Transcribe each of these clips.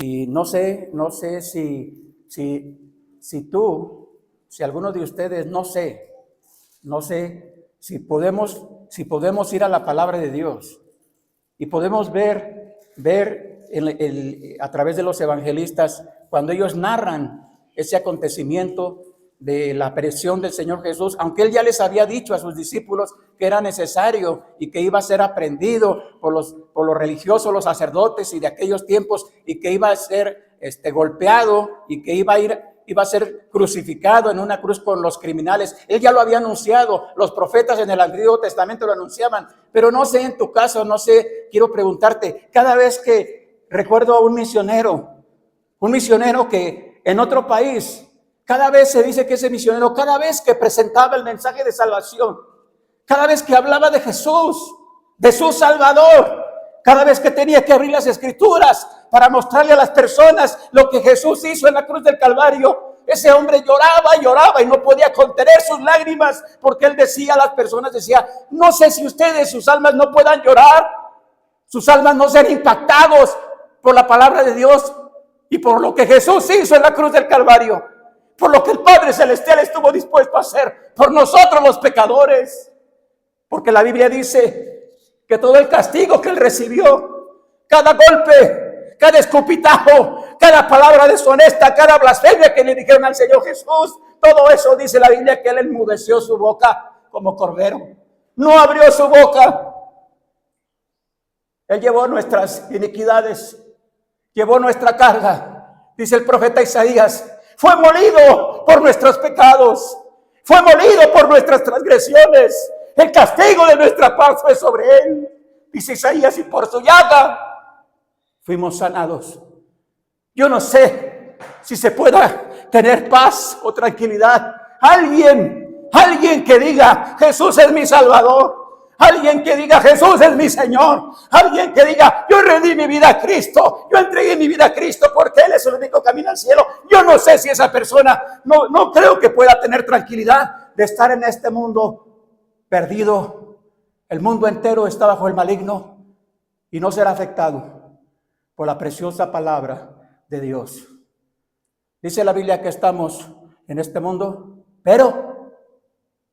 Y no sé si alguno de ustedes, no sé si podemos ir a la palabra de Dios y podemos ver a través de los evangelistas, cuando ellos narran ese acontecimiento de la aparición del Señor Jesús, aunque Él ya les había dicho a sus discípulos que era necesario y que iba a ser aprendido por los religiosos, los sacerdotes y de aquellos tiempos, y que iba a ser golpeado y que iba a ser crucificado en una cruz con los criminales. Él ya lo había anunciado, los profetas en el Antiguo Testamento lo anunciaban, pero no sé en tu caso, quiero preguntarte, cada vez que recuerdo a un misionero que en otro país, cada vez se dice que ese misionero, cada vez que presentaba el mensaje de salvación, cada vez que hablaba de Jesús, de su Salvador, cada vez que tenía que abrir las Escrituras para mostrarle a las personas lo que Jesús hizo en la cruz del Calvario, ese hombre lloraba y no podía contener sus lágrimas, porque él decía a las personas, no sé si ustedes, sus almas no puedan llorar, sus almas no ser impactados por la palabra de Dios y por lo que Jesús hizo en la cruz del Calvario, por lo que el Padre Celestial estuvo dispuesto a hacer por nosotros los pecadores. Porque la Biblia dice que todo el castigo que Él recibió, cada golpe, cada escupitajo, cada palabra deshonesta, cada blasfemia que le dijeron al Señor Jesús, todo eso dice la Biblia que Él enmudeció su boca como cordero. No abrió su boca. Él llevó nuestras iniquidades, llevó nuestra carga. Dice el profeta Isaías, fue molido por nuestros pecados, fue molido por nuestras transgresiones. El castigo de nuestra paz fue sobre Él. Dice Isaías, y por su llaga fuimos sanados. Yo no sé si se pueda tener paz o tranquilidad. Alguien que diga, Jesús es mi Salvador. Alguien que diga, Jesús es mi Señor. Alguien que diga, yo rendí mi vida a Cristo. Yo entregué mi vida a Cristo porque Él es el único camino al cielo. Yo no sé si esa persona, no creo que pueda tener tranquilidad de estar en este mundo perdido. El mundo entero está bajo el maligno y no será afectado por la preciosa palabra de Dios. Dice la Biblia que estamos en este mundo, pero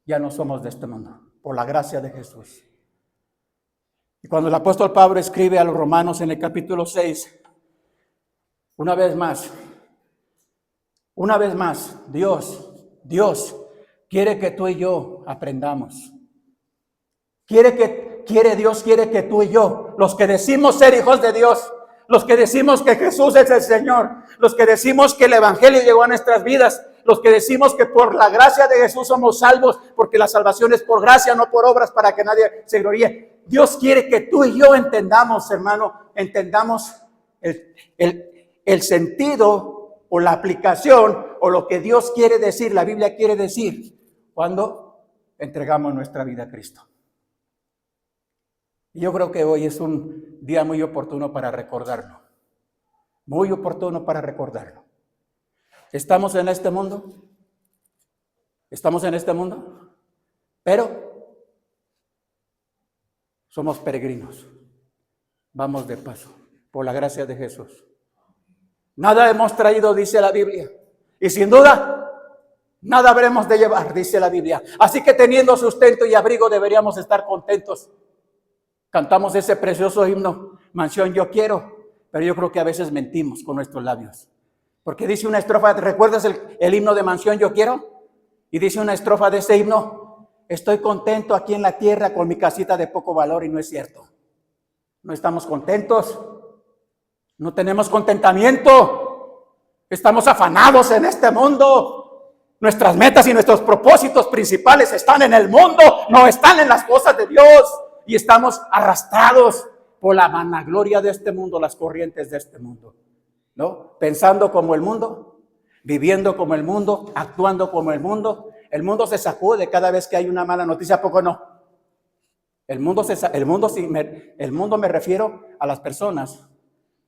ya no somos de este mundo, por la gracia de Jesús. Y cuando el apóstol Pablo escribe a los romanos en el capítulo 6, una vez más, Dios quiere que tú y yo aprendamos. Dios quiere que tú y yo, los que decimos ser hijos de Dios, los que decimos que Jesús es el Señor, los que decimos que el Evangelio llegó a nuestras vidas, los que decimos que por la gracia de Jesús somos salvos, porque la salvación es por gracia, no por obras, para que nadie se gloríe. Dios quiere que tú y yo entendamos, hermano, el sentido o la aplicación o lo que Dios quiere decir, la Biblia quiere decir, cuando entregamos nuestra vida a Cristo. Y yo creo que hoy es un día muy oportuno para recordarlo. Muy oportuno para recordarlo. Estamos en este mundo, pero somos peregrinos. Vamos de paso, por la gracia de Jesús. Nada hemos traído, dice la Biblia. Y sin duda, nada habremos de llevar, dice la Biblia. Así que teniendo sustento y abrigo deberíamos estar contentos. Cantamos ese precioso himno, Mansión Yo Quiero, pero yo creo que a veces mentimos con nuestros labios. Porque dice una estrofa, ¿recuerdas el himno de Mansión Yo Quiero? Y dice una estrofa de ese himno, estoy contento aquí en la tierra con mi casita de poco valor, y no es cierto. No estamos contentos, no tenemos contentamiento, estamos afanados en este mundo. Nuestras metas y nuestros propósitos principales están en el mundo, no están en las cosas de Dios. Y estamos arrastrados por la vanagloria de este mundo, las corrientes de este mundo, ¿no? Pensando como el mundo, viviendo como el mundo, actuando como el mundo. El mundo se sacude cada vez que hay una mala noticia, ¿a poco no? El mundo me refiero a las personas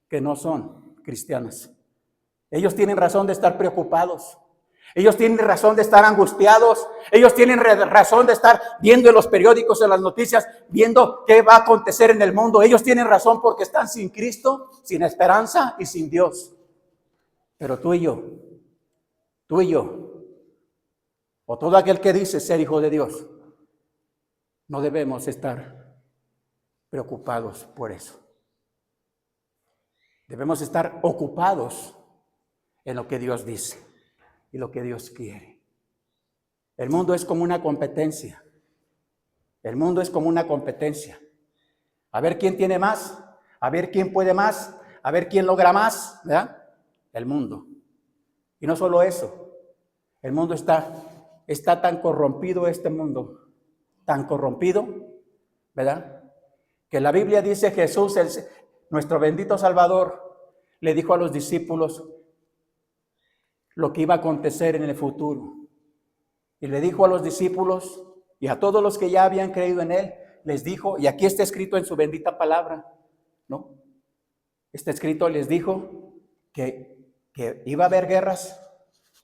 que no son cristianas. Ellos tienen razón de estar preocupados. Ellos tienen razón de estar angustiados. Ellos tienen razón de estar viendo en los periódicos, en las noticias, viendo qué va a acontecer en el mundo. Ellos tienen razón porque están sin Cristo, sin esperanza y sin Dios. Pero tú y yo, o todo aquel que dice ser hijo de Dios, no debemos estar preocupados por eso. Debemos estar ocupados en lo que Dios dice y lo que Dios quiere. El mundo es como una competencia. El mundo es como una competencia. A ver quién tiene más, a ver quién puede más, a ver quién logra más, ¿verdad? El mundo. Y no solo eso, el mundo está tan corrompido, este mundo, tan corrompido, ¿verdad? Que la Biblia dice Jesús, nuestro bendito Salvador, le dijo a los discípulos lo que iba a acontecer en el futuro. Y le dijo a los discípulos y a todos los que ya habían creído en él, les dijo, y aquí está escrito en su bendita palabra, ¿no? Está escrito, les dijo que iba a haber guerras,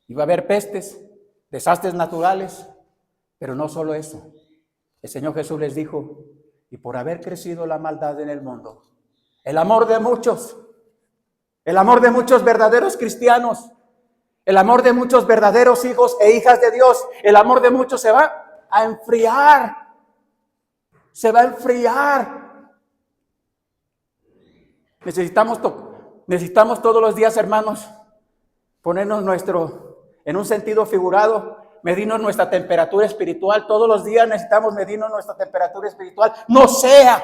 iba a haber pestes, desastres naturales, pero no solo eso. El Señor Jesús les dijo, y por haber crecido la maldad en el mundo, el amor de muchos verdaderos cristianos, el amor de muchos verdaderos hijos e hijas de Dios, el amor de muchos se va a enfriar. Se va a enfriar. Necesitamos todos los días, hermanos, ponernos en un sentido figurado, medirnos nuestra temperatura espiritual. Todos los días necesitamos medirnos nuestra temperatura espiritual. No sea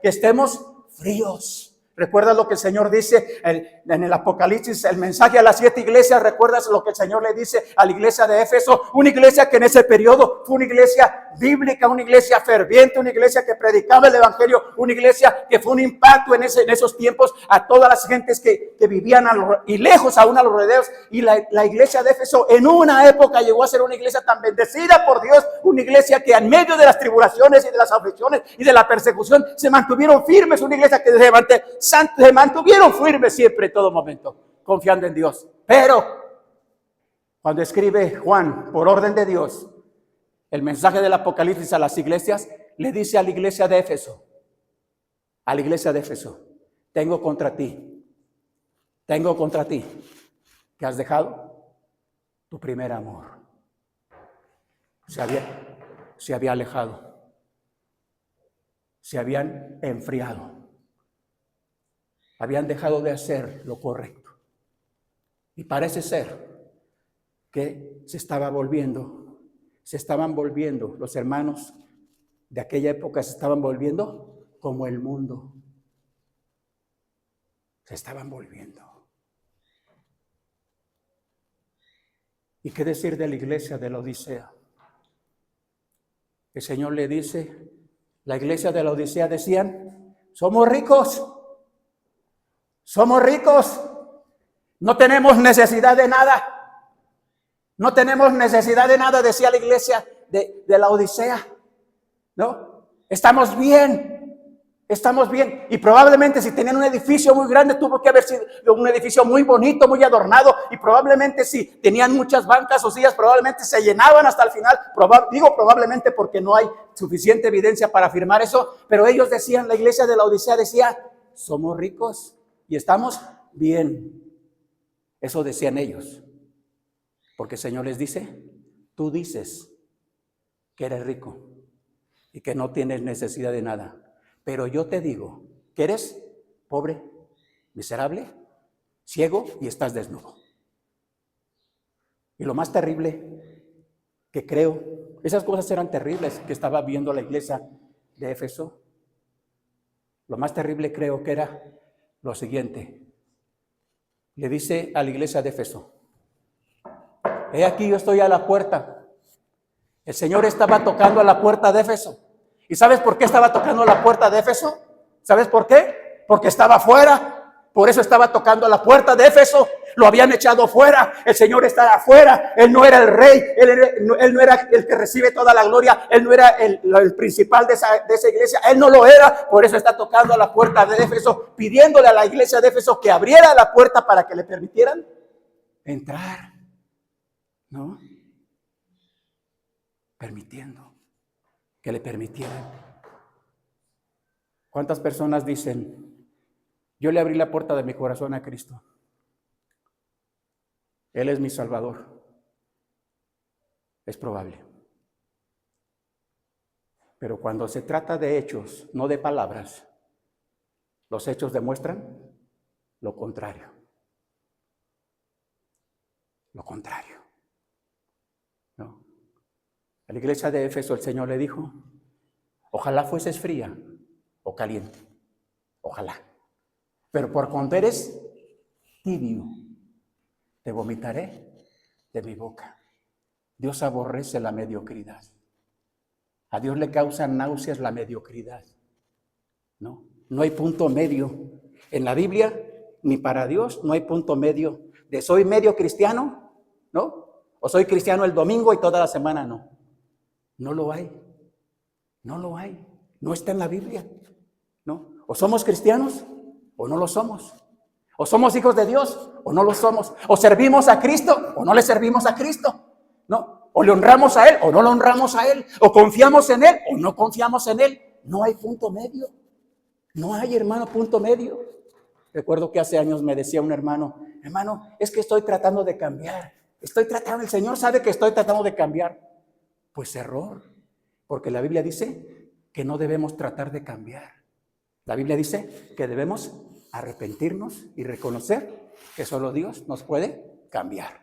que estemos fríos. ¿Recuerdas lo que el Señor dice en el Apocalipsis, el mensaje a las 7 iglesias? ¿Recuerdas lo que el Señor le dice a la iglesia de Éfeso? Una iglesia que en ese periodo fue una iglesia bíblica, una iglesia ferviente, una iglesia que predicaba el evangelio, una iglesia que fue un impacto en esos tiempos a todas las gentes que vivían y lejos aún a los rodeos. Y la iglesia de Éfeso en una época llegó a ser una iglesia tan bendecida por Dios, una iglesia que en medio de las tribulaciones y de las aflicciones y de la persecución se mantuvieron firmes, una iglesia que se mantuvieron firmes siempre en todo momento, confiando en Dios. Pero cuando escribe Juan, por orden de Dios, el mensaje del Apocalipsis a las iglesias, le dice a la iglesia de Éfeso, tengo contra ti, que has dejado tu primer amor. Se había alejado, se habían enfriado. Habían dejado de hacer lo correcto. Y parece ser que se estaban volviendo los hermanos de aquella época, se estaban volviendo como el mundo. Se estaban volviendo. ¿Y qué decir de la iglesia de la Odisea? El Señor le dice, la iglesia de la Odisea decían, somos ricos, no tenemos necesidad de nada. No tenemos necesidad de nada, decía la iglesia de la Odisea. ¿No? Estamos bien. Y probablemente si tenían un edificio muy grande, tuvo que haber sido un edificio muy bonito, muy adornado. Y probablemente si tenían muchas bancas o sillas, probablemente se llenaban hasta el final. Digo probablemente porque no hay suficiente evidencia para afirmar eso. Pero ellos decían, la iglesia de la Odisea decía, somos ricos y estamos bien. Eso decían ellos. Porque el Señor les dice, tú dices que eres rico y que no tienes necesidad de nada. Pero yo te digo que eres pobre, miserable, ciego y estás desnudo. Y lo más terrible que creo, esas cosas eran terribles que estaba viendo la iglesia de Éfeso. Lo más terrible creo que era lo siguiente. Le dice a la iglesia de Éfeso, he aquí yo estoy a la puerta. El Señor estaba tocando a la puerta de Éfeso. ¿Y sabes por qué estaba tocando a la puerta de Éfeso? ¿Sabes por qué? Porque estaba afuera. Por eso estaba tocando a la puerta de Éfeso. Lo habían echado fuera. El Señor estaba afuera. Él no era el rey. Él no era el que recibe toda la gloria. Él no era el principal de esa iglesia. Él no lo era. Por eso está tocando a la puerta de Éfeso, pidiéndole a la iglesia de Éfeso que abriera la puerta para que le permitieran entrar. ¿no? Permitiendo que le permitieran. ¿Cuántas personas dicen, yo le abrí la puerta de mi corazón a Cristo? Él es mi Salvador. Es probable. Pero cuando se trata de hechos, no de palabras, los hechos demuestran lo contrario. Lo contrario. ¿No? A la iglesia de Éfeso el Señor le dijo, ojalá fueses fría o caliente. Ojalá. Pero por cuanto eres tibio, te vomitaré de mi boca. Dios aborrece la mediocridad. A Dios le causa náuseas la mediocridad. No, no hay punto medio. En la Biblia, ni para Dios, no hay punto medio. De soy medio cristiano, ¿no? O soy cristiano el domingo y toda la semana, no. No lo hay. No lo hay. No está en la Biblia, ¿no? O somos cristianos o no lo somos. O somos hijos de Dios o no lo somos. O servimos a Cristo o no le servimos a Cristo, ¿no? O le honramos a Él o no le honramos a Él. O confiamos en Él o no confiamos en Él. No hay punto medio. No hay, hermano, punto medio. Recuerdo que hace años me decía un hermano, es que estoy tratando de cambiar. El Señor sabe que estoy tratando de cambiar. Pues error. Porque la Biblia dice que no debemos tratar de cambiar. La Biblia dice que debemos arrepentirnos y reconocer que solo Dios nos puede cambiar.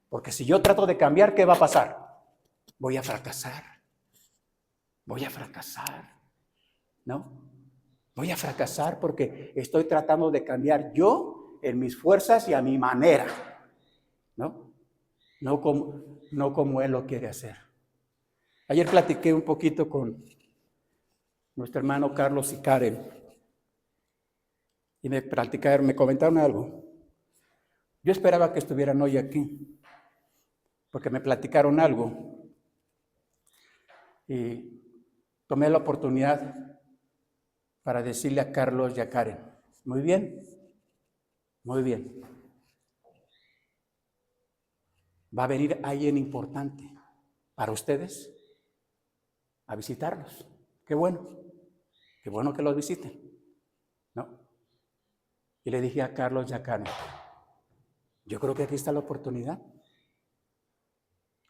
Porque si yo trato de cambiar, ¿qué va a pasar? Voy a fracasar. Voy a fracasar, ¿no? Voy a fracasar porque estoy tratando de cambiar yo en mis fuerzas y a mi manera, ¿no? No como Él lo quiere hacer. Ayer platiqué un poquito con nuestro hermano Carlos y Karen y me comentaron algo. Yo esperaba que estuvieran hoy aquí porque me platicaron algo y tomé la oportunidad para decirle a Carlos y a Karen, muy bien, va a venir alguien importante para ustedes a visitarlos. Qué bueno que los visiten, ¿no? Y le dije a Carlos y a Karen, yo creo que aquí está la oportunidad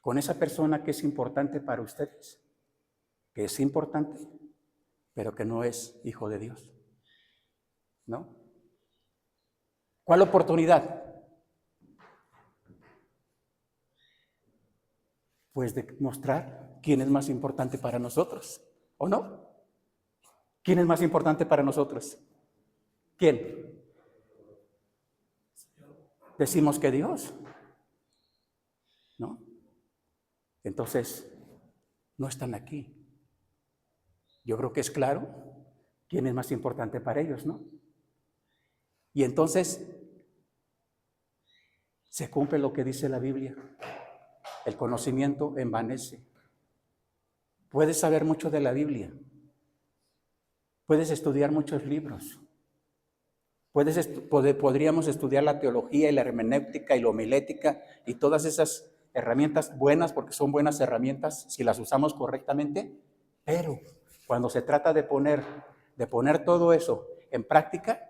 con esa persona que es importante para ustedes, que es importante, pero que no es hijo de Dios, ¿no? ¿Cuál oportunidad? Pues de mostrar quién es más importante para nosotros, ¿o no? ¿Quién es más importante para nosotros? ¿Quién? Decimos que Dios, ¿no? Entonces, no están aquí. Yo creo que es claro quién es más importante para ellos, ¿no? Y entonces se cumple lo que dice la Biblia. El conocimiento envanece. Puedes saber mucho de la Biblia. Puedes estudiar muchos libros. Podríamos estudiar la teología y la hermenéutica y la homilética y todas esas herramientas buenas, porque son buenas herramientas si las usamos correctamente, pero cuando se trata de poner todo eso en práctica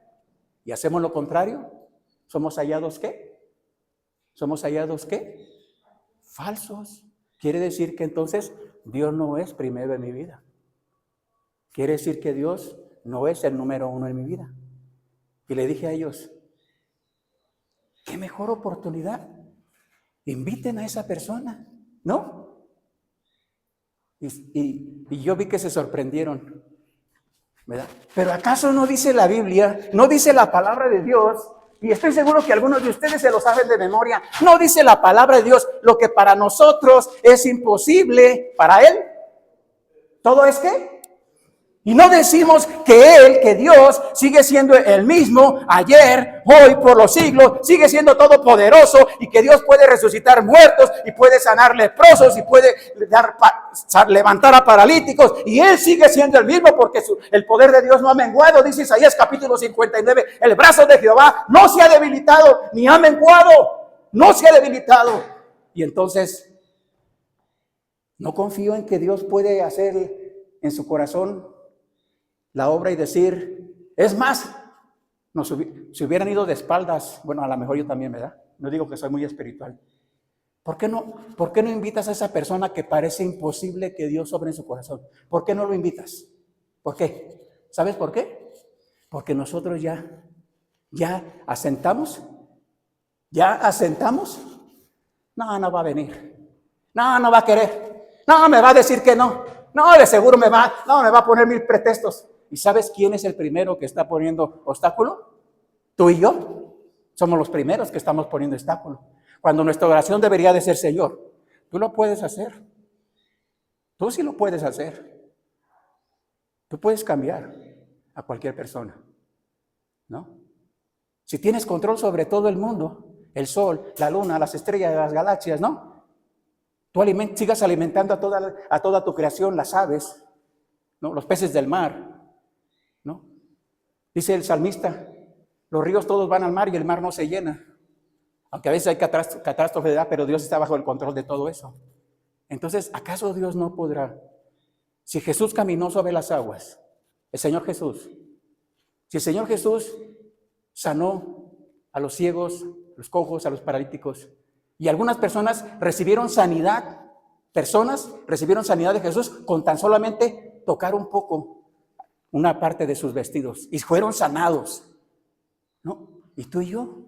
y hacemos lo contrario, ¿somos hallados qué? ¿Somos hallados qué? Falsos. Quiere decir que entonces Dios no es primero en mi vida. Quiere decir que Dios no es el número uno en mi vida. Y le dije a ellos, qué mejor oportunidad. Inviten a esa persona, ¿no? Y yo vi que se sorprendieron, ¿verdad? Pero ¿acaso no dice la Biblia, no dice la palabra de Dios? Y estoy seguro que algunos de ustedes se lo saben de memoria. No dice la palabra de Dios, lo que para nosotros es imposible, para Él, ¿todo es qué? Y no decimos que Dios sigue siendo el mismo ayer, hoy, por los siglos, sigue siendo todopoderoso y que Dios puede resucitar muertos y puede sanar leprosos y puede levantar a paralíticos y Él sigue siendo el mismo porque el poder de Dios no ha menguado, dice Isaías capítulo 59, el brazo de Jehová no se ha debilitado ni ha menguado, no se ha debilitado. Y entonces, no confío en que Dios puede hacer en su corazón la obra y decir, es más, si hubieran ido de espaldas, bueno, a lo mejor yo también, ¿verdad? No digo que soy muy espiritual. ¿Por qué no invitas a esa persona que parece imposible que Dios obre en su corazón? ¿Por qué no lo invitas? ¿Por qué? ¿Sabes por qué? Porque nosotros ya asentamos. No va a venir. No va a querer. No, me va a decir que no. No, de seguro me va a poner 1000 pretextos. ¿Y sabes quién es el primero que está poniendo obstáculo? Tú y yo. Somos los primeros que estamos poniendo obstáculo. Cuando nuestra oración debería de ser, Señor, tú lo puedes hacer. Tú sí lo puedes hacer. Tú puedes cambiar a cualquier persona, ¿no? Si tienes control sobre todo el mundo, el sol, la luna, las estrellas, las galaxias, ¿no? Tú sigas alimentando a toda tu creación, las aves, ¿no? Los peces del mar, ¿no? Dice el salmista, los ríos todos van al mar y el mar no se llena. Aunque a veces hay catástrofe, ¿verdad? Pero Dios está bajo el control de todo eso. Entonces, ¿acaso Dios no podrá? Si Jesús caminó sobre las aguas, el Señor Jesús, si el Señor Jesús sanó a los ciegos, a los cojos, a los paralíticos, y algunas personas recibieron sanidad de Jesús con tan solamente tocar un poco una parte de sus vestidos, y fueron sanados, ¿no? ¿Y tú y yo?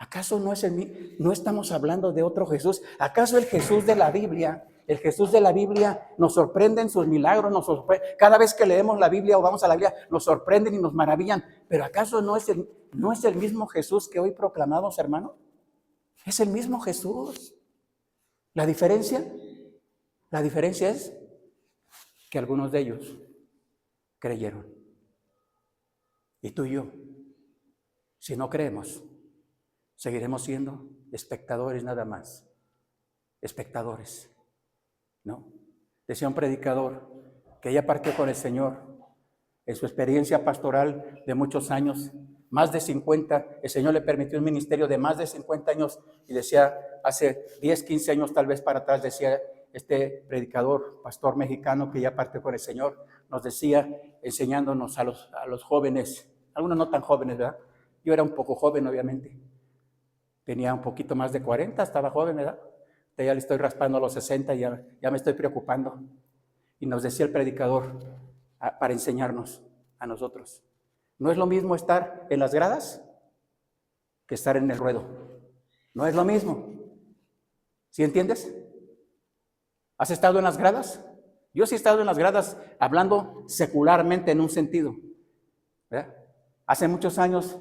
¿Acaso no estamos hablando de otro Jesús? ¿Acaso el Jesús de la Biblia nos sorprende en sus milagros? Cada vez que leemos la Biblia o vamos a la Biblia, nos sorprenden y nos maravillan. ¿Pero acaso no es el mismo Jesús que hoy proclamamos, hermano? Es el mismo Jesús. La diferencia es que algunos de ellos creyeron. Y tú y yo, si no creemos, seguiremos siendo espectadores nada más. Espectadores, ¿no? Decía un predicador que ya partió con el Señor en su experiencia pastoral de muchos años, más de 50, el Señor le permitió un ministerio de más de 50 años y decía, hace 10, 15 años tal vez para atrás, decía este predicador, pastor mexicano que ya partió con el Señor, nos decía, enseñándonos a los jóvenes, algunos no tan jóvenes, ¿verdad? Yo era un poco joven, obviamente. Tenía un poquito más de 40, estaba joven, ¿verdad? Ya le estoy raspando a los 60 y ya me estoy preocupando. Y nos decía el predicador para enseñarnos a nosotros. No es lo mismo estar en las gradas que estar en el ruedo. No es lo mismo. ¿Sí entiendes? ¿Has estado en las gradas? Yo sí he estado en las gradas hablando secularmente en un sentido, ¿verdad? Hace muchos años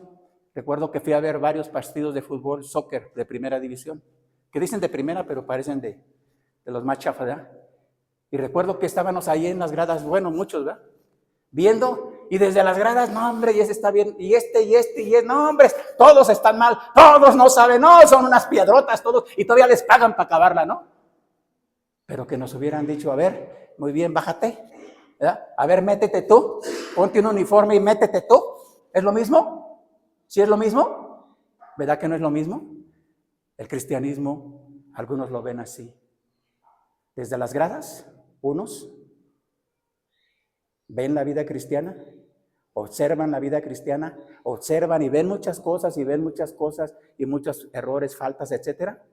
recuerdo que fui a ver varios partidos de fútbol, soccer de primera división, que dicen de primera, pero parecen de los más chafas, ¿verdad? Y recuerdo que estábamos ahí en las gradas, bueno, muchos, ¿verdad? Viendo, y desde las gradas, no, hombre, y ese está bien, y no, hombre, todos están mal, todos no saben, no, son unas piedrotas, todos, y todavía les pagan para acabarla, ¿no? Pero que nos hubieran dicho, a ver, muy bien, bájate, ¿verdad? A ver, métete tú, ponte un uniforme y métete tú, ¿es lo mismo? ¿Sí es lo mismo? ¿Verdad que no es lo mismo? El cristianismo, algunos lo ven así. Desde las gradas, unos ven la vida cristiana, observan la vida cristiana, observan y ven muchas cosas y muchos errores, faltas, etcétera,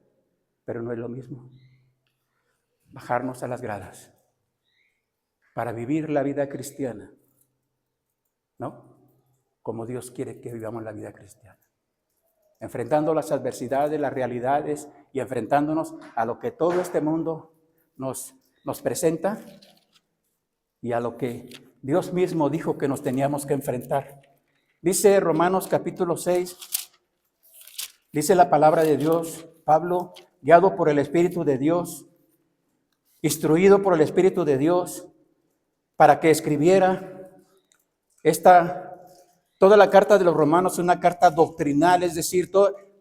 pero no es lo mismo. Bajarnos a las gradas para vivir la vida cristiana, ¿no? Como Dios quiere que vivamos la vida cristiana. Enfrentando las adversidades, las realidades y enfrentándonos a lo que todo este mundo nos presenta y a lo que Dios mismo dijo que nos teníamos que enfrentar. Dice Romanos capítulo 6, dice la palabra de Dios, Pablo, guiado por el Espíritu de Dios, instruido por el Espíritu de Dios, para que escribiera toda la carta de los Romanos es una carta doctrinal, es decir,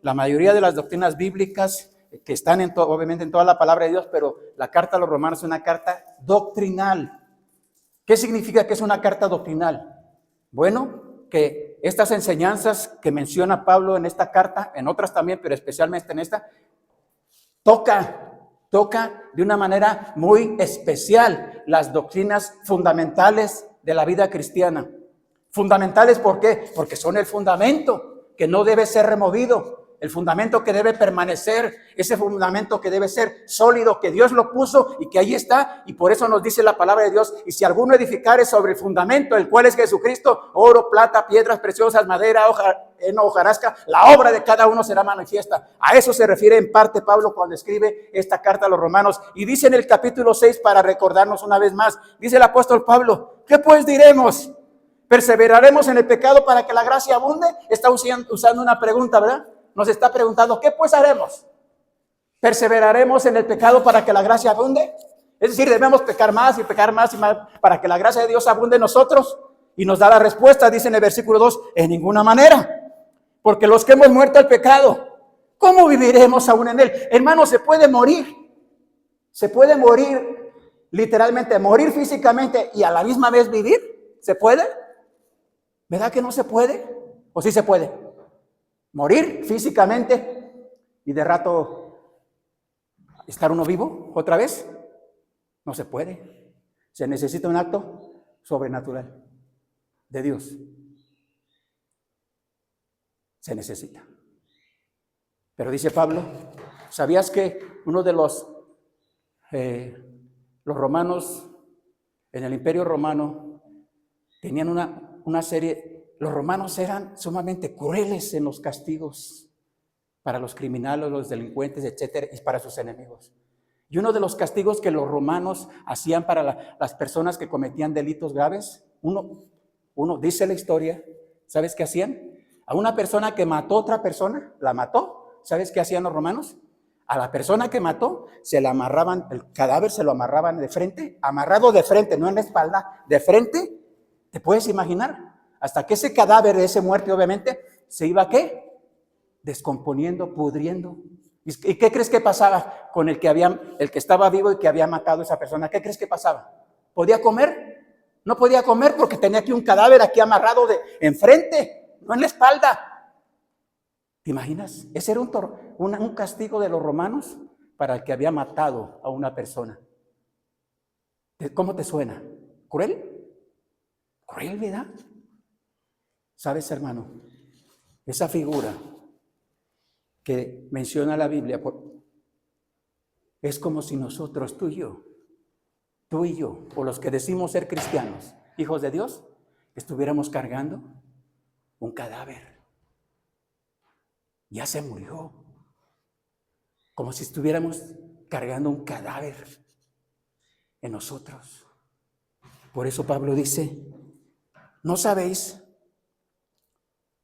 la mayoría de las doctrinas bíblicas que están obviamente en toda la palabra de Dios, pero la carta a los Romanos es una carta doctrinal. ¿Qué significa que es una carta doctrinal? Bueno, que estas enseñanzas que menciona Pablo en esta carta, en otras también, pero especialmente en esta, toca de una manera muy especial las doctrinas fundamentales de la vida cristiana. Fundamentales, ¿por qué? Porque son el fundamento que no debe ser removido, el fundamento que debe permanecer, ese fundamento que debe ser sólido, que Dios lo puso y que ahí está, y por eso nos dice la palabra de Dios: y si alguno edificare sobre el fundamento, el cual es Jesucristo, oro, plata, piedras preciosas, madera, hojarasca, la obra de cada uno será manifiesta. A eso se refiere en parte Pablo cuando escribe esta carta a los romanos, y dice en el capítulo 6, para recordarnos una vez más, dice el apóstol Pablo: ¿qué pues diremos? ¿Perseveraremos en el pecado para que la gracia abunde? Está usando una pregunta, ¿verdad? Nos está preguntando: ¿qué pues haremos? ¿Perseveraremos en el pecado para que la gracia abunde? Es decir, debemos pecar más y más para que la gracia de Dios abunde en nosotros. Y nos da la respuesta, dice en el versículo 2, en ninguna manera. Porque los que hemos muerto al pecado, ¿cómo viviremos aún en él? Hermano, se puede morir. Se puede morir, literalmente, morir físicamente y a la misma vez vivir. ¿Se puede? ¿Verdad que no se puede? ¿O sí se puede? Morir físicamente y de rato estar uno vivo otra vez. No se puede. Se necesita un acto sobrenatural de Dios. Se necesita. Pero dice Pablo, ¿sabías que uno de los romanos, en el Imperio Romano, tenían una serie? Los romanos eran sumamente crueles en los castigos para los criminales, los delincuentes, etcétera, y para sus enemigos. Y uno de los castigos que los romanos hacían para las personas que cometían delitos graves, uno dice la historia, ¿sabes qué hacían? A una persona que mató a otra persona, la mató, ¿sabes qué hacían los romanos? A la persona que mató se la amarraban, el cadáver se lo amarraban de frente, amarrado de frente, no en la espalda, de frente. ¿Te puedes imaginar? Hasta que ese cadáver de ese muerto, obviamente, se iba, ¿qué? Descomponiendo, pudriendo. ¿Y qué crees que pasaba con el que estaba vivo y que había matado a esa persona? ¿Qué crees que pasaba? ¿Podía comer? No podía comer porque tenía aquí un cadáver aquí amarrado enfrente, no en la espalda. ¿Te imaginas? Ese era un castigo de los romanos para el que había matado a una persona. ¿Cómo te suena? ¿Cruel? ¿Cruel, verdad? ¿Sabes, hermano? Esa figura que menciona la Biblia es como si nosotros, tú y yo, o los que decimos ser cristianos, hijos de Dios, estuviéramos cargando un cadáver. Ya se murió. Como si estuviéramos cargando un cadáver en nosotros. Por eso Pablo dice, ¿no sabéis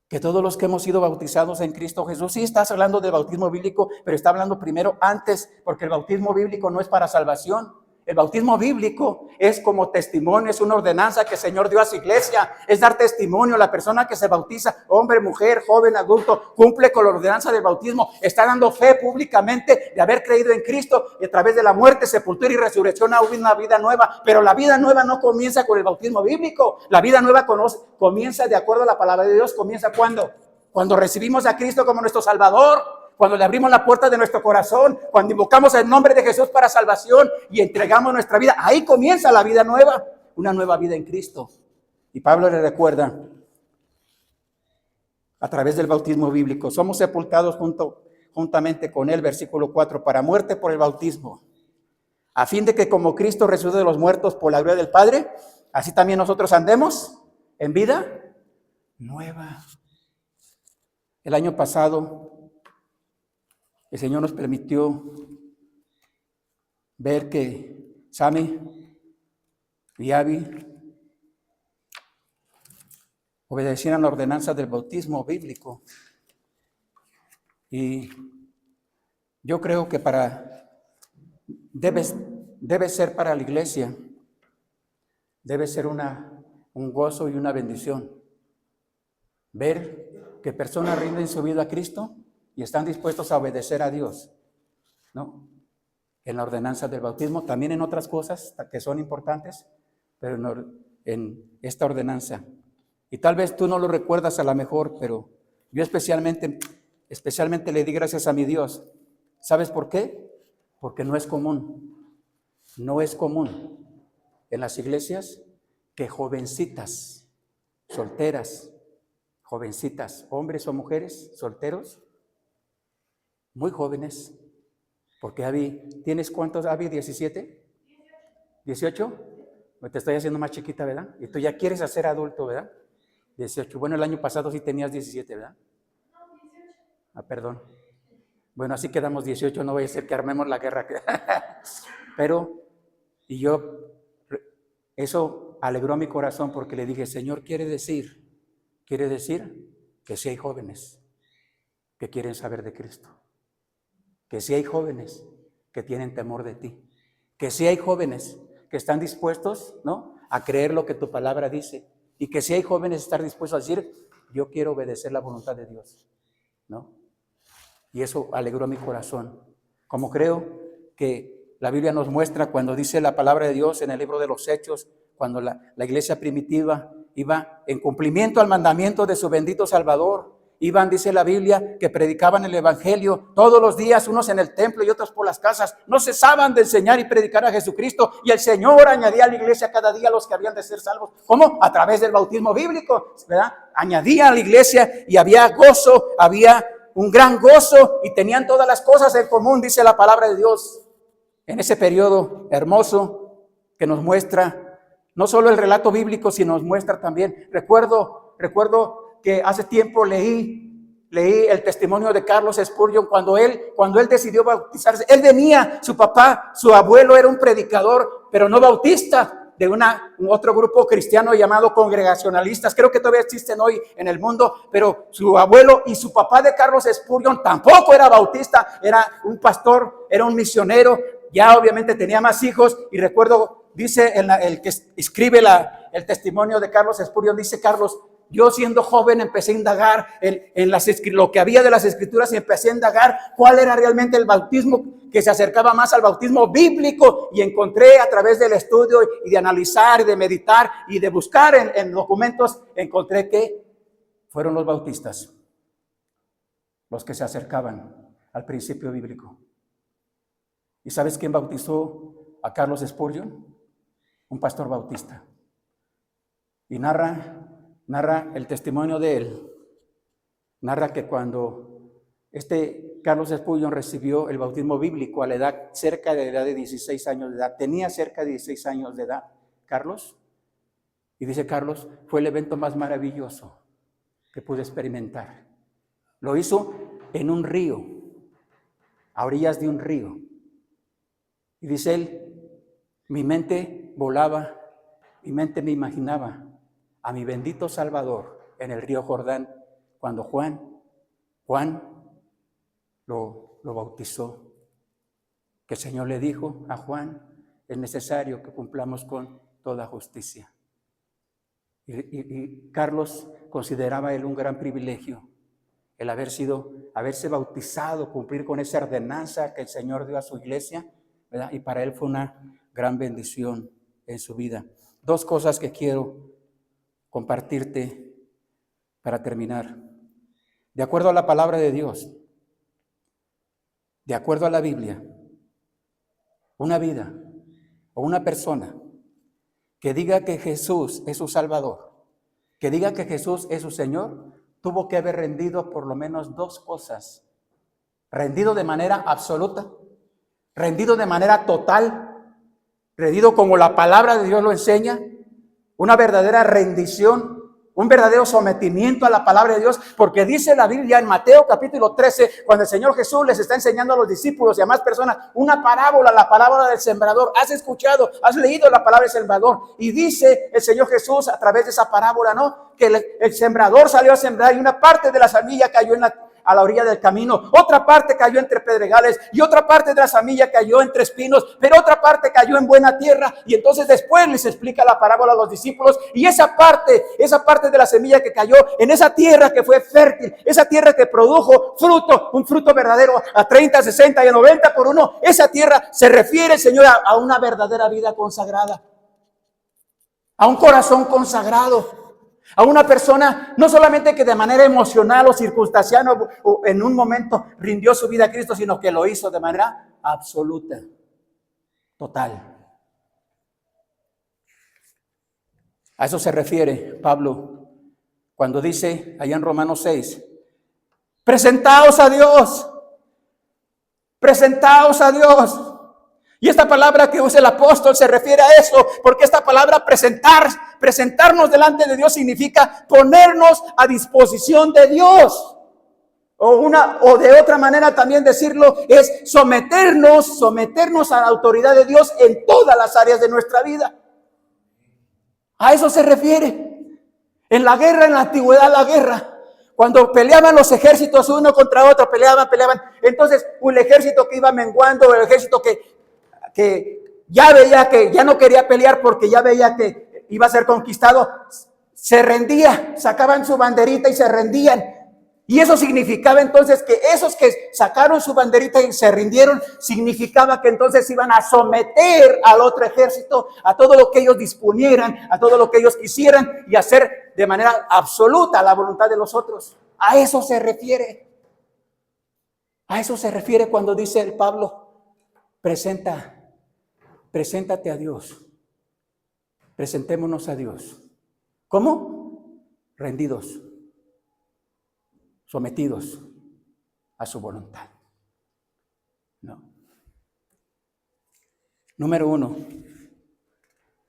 que todos los que hemos sido bautizados en Cristo Jesús? Sí, estás hablando del bautismo bíblico, pero está hablando primero antes, porque el bautismo bíblico no es para salvación. El bautismo bíblico es como testimonio, es una ordenanza que el Señor dio a su iglesia, es dar testimonio. La persona que se bautiza, hombre, mujer, joven, adulto, cumple con la ordenanza del bautismo, está dando fe públicamente de haber creído en Cristo y a través de la muerte, sepultura y resurrección a una vida nueva. Pero la vida nueva no comienza con el bautismo bíblico. La vida nueva comienza de acuerdo a la palabra de Dios. ¿Comienza cuándo? Cuando recibimos a Cristo como nuestro Salvador, cuando le abrimos la puerta de nuestro corazón, cuando invocamos el nombre de Jesús para salvación y entregamos nuestra vida. Ahí comienza la vida nueva, una nueva vida en Cristo. Y Pablo le recuerda, a través del bautismo bíblico, somos sepultados juntamente con él, versículo 4, para muerte por el bautismo, a fin de que como Cristo resucitó de los muertos por la gloria del Padre, así también nosotros andemos en vida nueva. El año pasado, el Señor nos permitió ver que Sammy y Abby obedecieran la ordenanza del bautismo bíblico. Y yo creo que debe ser para la iglesia, debe ser un gozo y una bendición ver que personas rinden su vida a Cristo y están dispuestos a obedecer a Dios, ¿no? En la ordenanza del bautismo, también en otras cosas que son importantes, pero en esta ordenanza. Y tal vez tú no lo recuerdas a lo mejor, pero yo especialmente le di gracias a mi Dios. ¿Sabes por qué? Porque no es común en las iglesias que jovencitas, solteras, jovencitas, hombres o mujeres solteros, muy jóvenes, porque Abby, ¿tienes cuántos, Abby? ¿17? ¿18? Te estoy haciendo más chiquita, ¿verdad? Y tú ya quieres hacer adulto, ¿verdad? 18. Bueno, el año pasado sí tenías 17, ¿verdad? Ah, perdón. Bueno, así quedamos 18, no voy a ser que armemos la guerra. Pero, eso alegró mi corazón porque le dije, Señor, quiere decir que sí hay jóvenes que quieren saber de Cristo, que sí hay jóvenes que tienen temor de ti, que sí hay jóvenes que están dispuestos, ¿no?, a creer lo que tu palabra dice, y que sí hay jóvenes que están dispuestos a decir, yo quiero obedecer la voluntad de Dios, ¿no? Y eso alegró mi corazón. Como creo que la Biblia nos muestra cuando dice la palabra de Dios en el libro de los Hechos, cuando la iglesia primitiva iba en cumplimiento al mandamiento de su bendito Salvador, iban, dice la Biblia, que predicaban el evangelio todos los días, unos en el templo y otros por las casas, no cesaban de enseñar y predicar a Jesucristo, y el Señor añadía a la iglesia cada día a los que habían de ser salvos. ¿Cómo? A través del bautismo bíblico, ¿verdad? Añadía a la iglesia y había gozo, había un gran gozo y tenían todas las cosas en común, dice la palabra de Dios. En ese periodo hermoso que nos muestra no solo el relato bíblico, sino nos muestra también, recuerdo que hace tiempo leí el testimonio de Carlos Spurgeon cuando él decidió bautizarse. Él venía, su papá, su abuelo era un predicador, pero no bautista, de un otro grupo cristiano llamado congregacionalistas. Creo que todavía existen hoy en el mundo, pero su abuelo y su papá de Carlos Spurgeon tampoco era bautista, era un pastor, era un misionero, ya obviamente tenía más hijos. Y recuerdo, dice el que escribe el testimonio de Carlos Spurgeon, dice Carlos, yo siendo joven empecé a indagar en lo que había de las escrituras y empecé a indagar cuál era realmente el bautismo que se acercaba más al bautismo bíblico, y encontré a través del estudio y de analizar y de meditar y de buscar en documentos, encontré que fueron los bautistas los que se acercaban al principio bíblico. ¿Y sabes quién bautizó a Carlos Spurgeon? Un pastor bautista. Y narra el testimonio de él, narra que cuando Carlos Spurgeon recibió el bautismo bíblico a la edad, cerca de la edad de 16 años de edad, tenía cerca de 16 años de edad, Carlos, y dice Carlos, fue el evento más maravilloso que pude experimentar. Lo hizo en un río, a orillas de un río, y dice él, mi mente volaba, mi mente me imaginaba a mi bendito Salvador en el río Jordán, cuando Juan lo bautizó. Que el Señor le dijo a Juan, es necesario que cumplamos con toda justicia. Y Carlos consideraba él un gran privilegio el haberse bautizado, cumplir con esa ordenanza que el Señor dio a su iglesia, ¿verdad? Y para él fue una gran bendición en su vida. Dos cosas que quiero compartirte para terminar. De acuerdo a la palabra de Dios, de acuerdo a la Biblia, una vida o una persona que diga que Jesús es su Salvador, que diga que Jesús es su Señor, tuvo que haber rendido por lo menos dos cosas: rendido de manera absoluta, rendido de manera total, rendido como la palabra de Dios lo enseña, una verdadera rendición, un verdadero sometimiento a la palabra de Dios, porque dice la Biblia en Mateo capítulo 13, cuando el Señor Jesús les está enseñando a los discípulos y a más personas una parábola, la parábola del sembrador. Has escuchado, has leído la palabra del sembrador, y dice el Señor Jesús a través de esa parábola, ¿no?, que el sembrador salió a sembrar y una parte de la semilla cayó a la orilla del camino, otra parte cayó entre pedregales y otra parte de la semilla cayó entre espinos, pero otra parte cayó en buena tierra. Y entonces después les explica la parábola a los discípulos, y esa parte de la semilla que cayó en esa tierra que fue fértil, esa tierra que produjo fruto, un fruto verdadero a 30, 60 y a 90 por uno, esa tierra se refiere, Señor, a una verdadera vida consagrada, a un corazón consagrado, A una persona, no solamente que de manera emocional o circunstancial o en un momento rindió su vida a Cristo, sino que lo hizo de manera absoluta, total. A eso se refiere Pablo cuando dice allá en Romanos 6, presentaos a Dios, presentaos a Dios. Y esta palabra que usa el apóstol se refiere a eso, porque esta palabra presentarnos delante de Dios significa ponernos a disposición de Dios. O de otra manera también decirlo es someternos a la autoridad de Dios en todas las áreas de nuestra vida. A eso se refiere. En la guerra, en la antigüedad, la guerra, cuando peleaban los ejércitos uno contra otro, peleaban. Entonces, un ejército que iba menguando, el ejército que ya veía que ya no quería pelear porque ya veía que iba a ser conquistado, se rendía, sacaban su banderita y se rendían. Y eso significaba entonces que esos que sacaron su banderita y se rindieron, significaba que entonces iban a someter al otro ejército a todo lo que ellos disponieran, a todo lo que ellos quisieran y hacer de manera absoluta la voluntad de los otros. A eso se refiere. A eso se refiere cuando dice el Pablo, preséntate a Dios. Presentémonos a Dios. ¿Cómo? Rendidos. Sometidos a su voluntad. No. Número 1.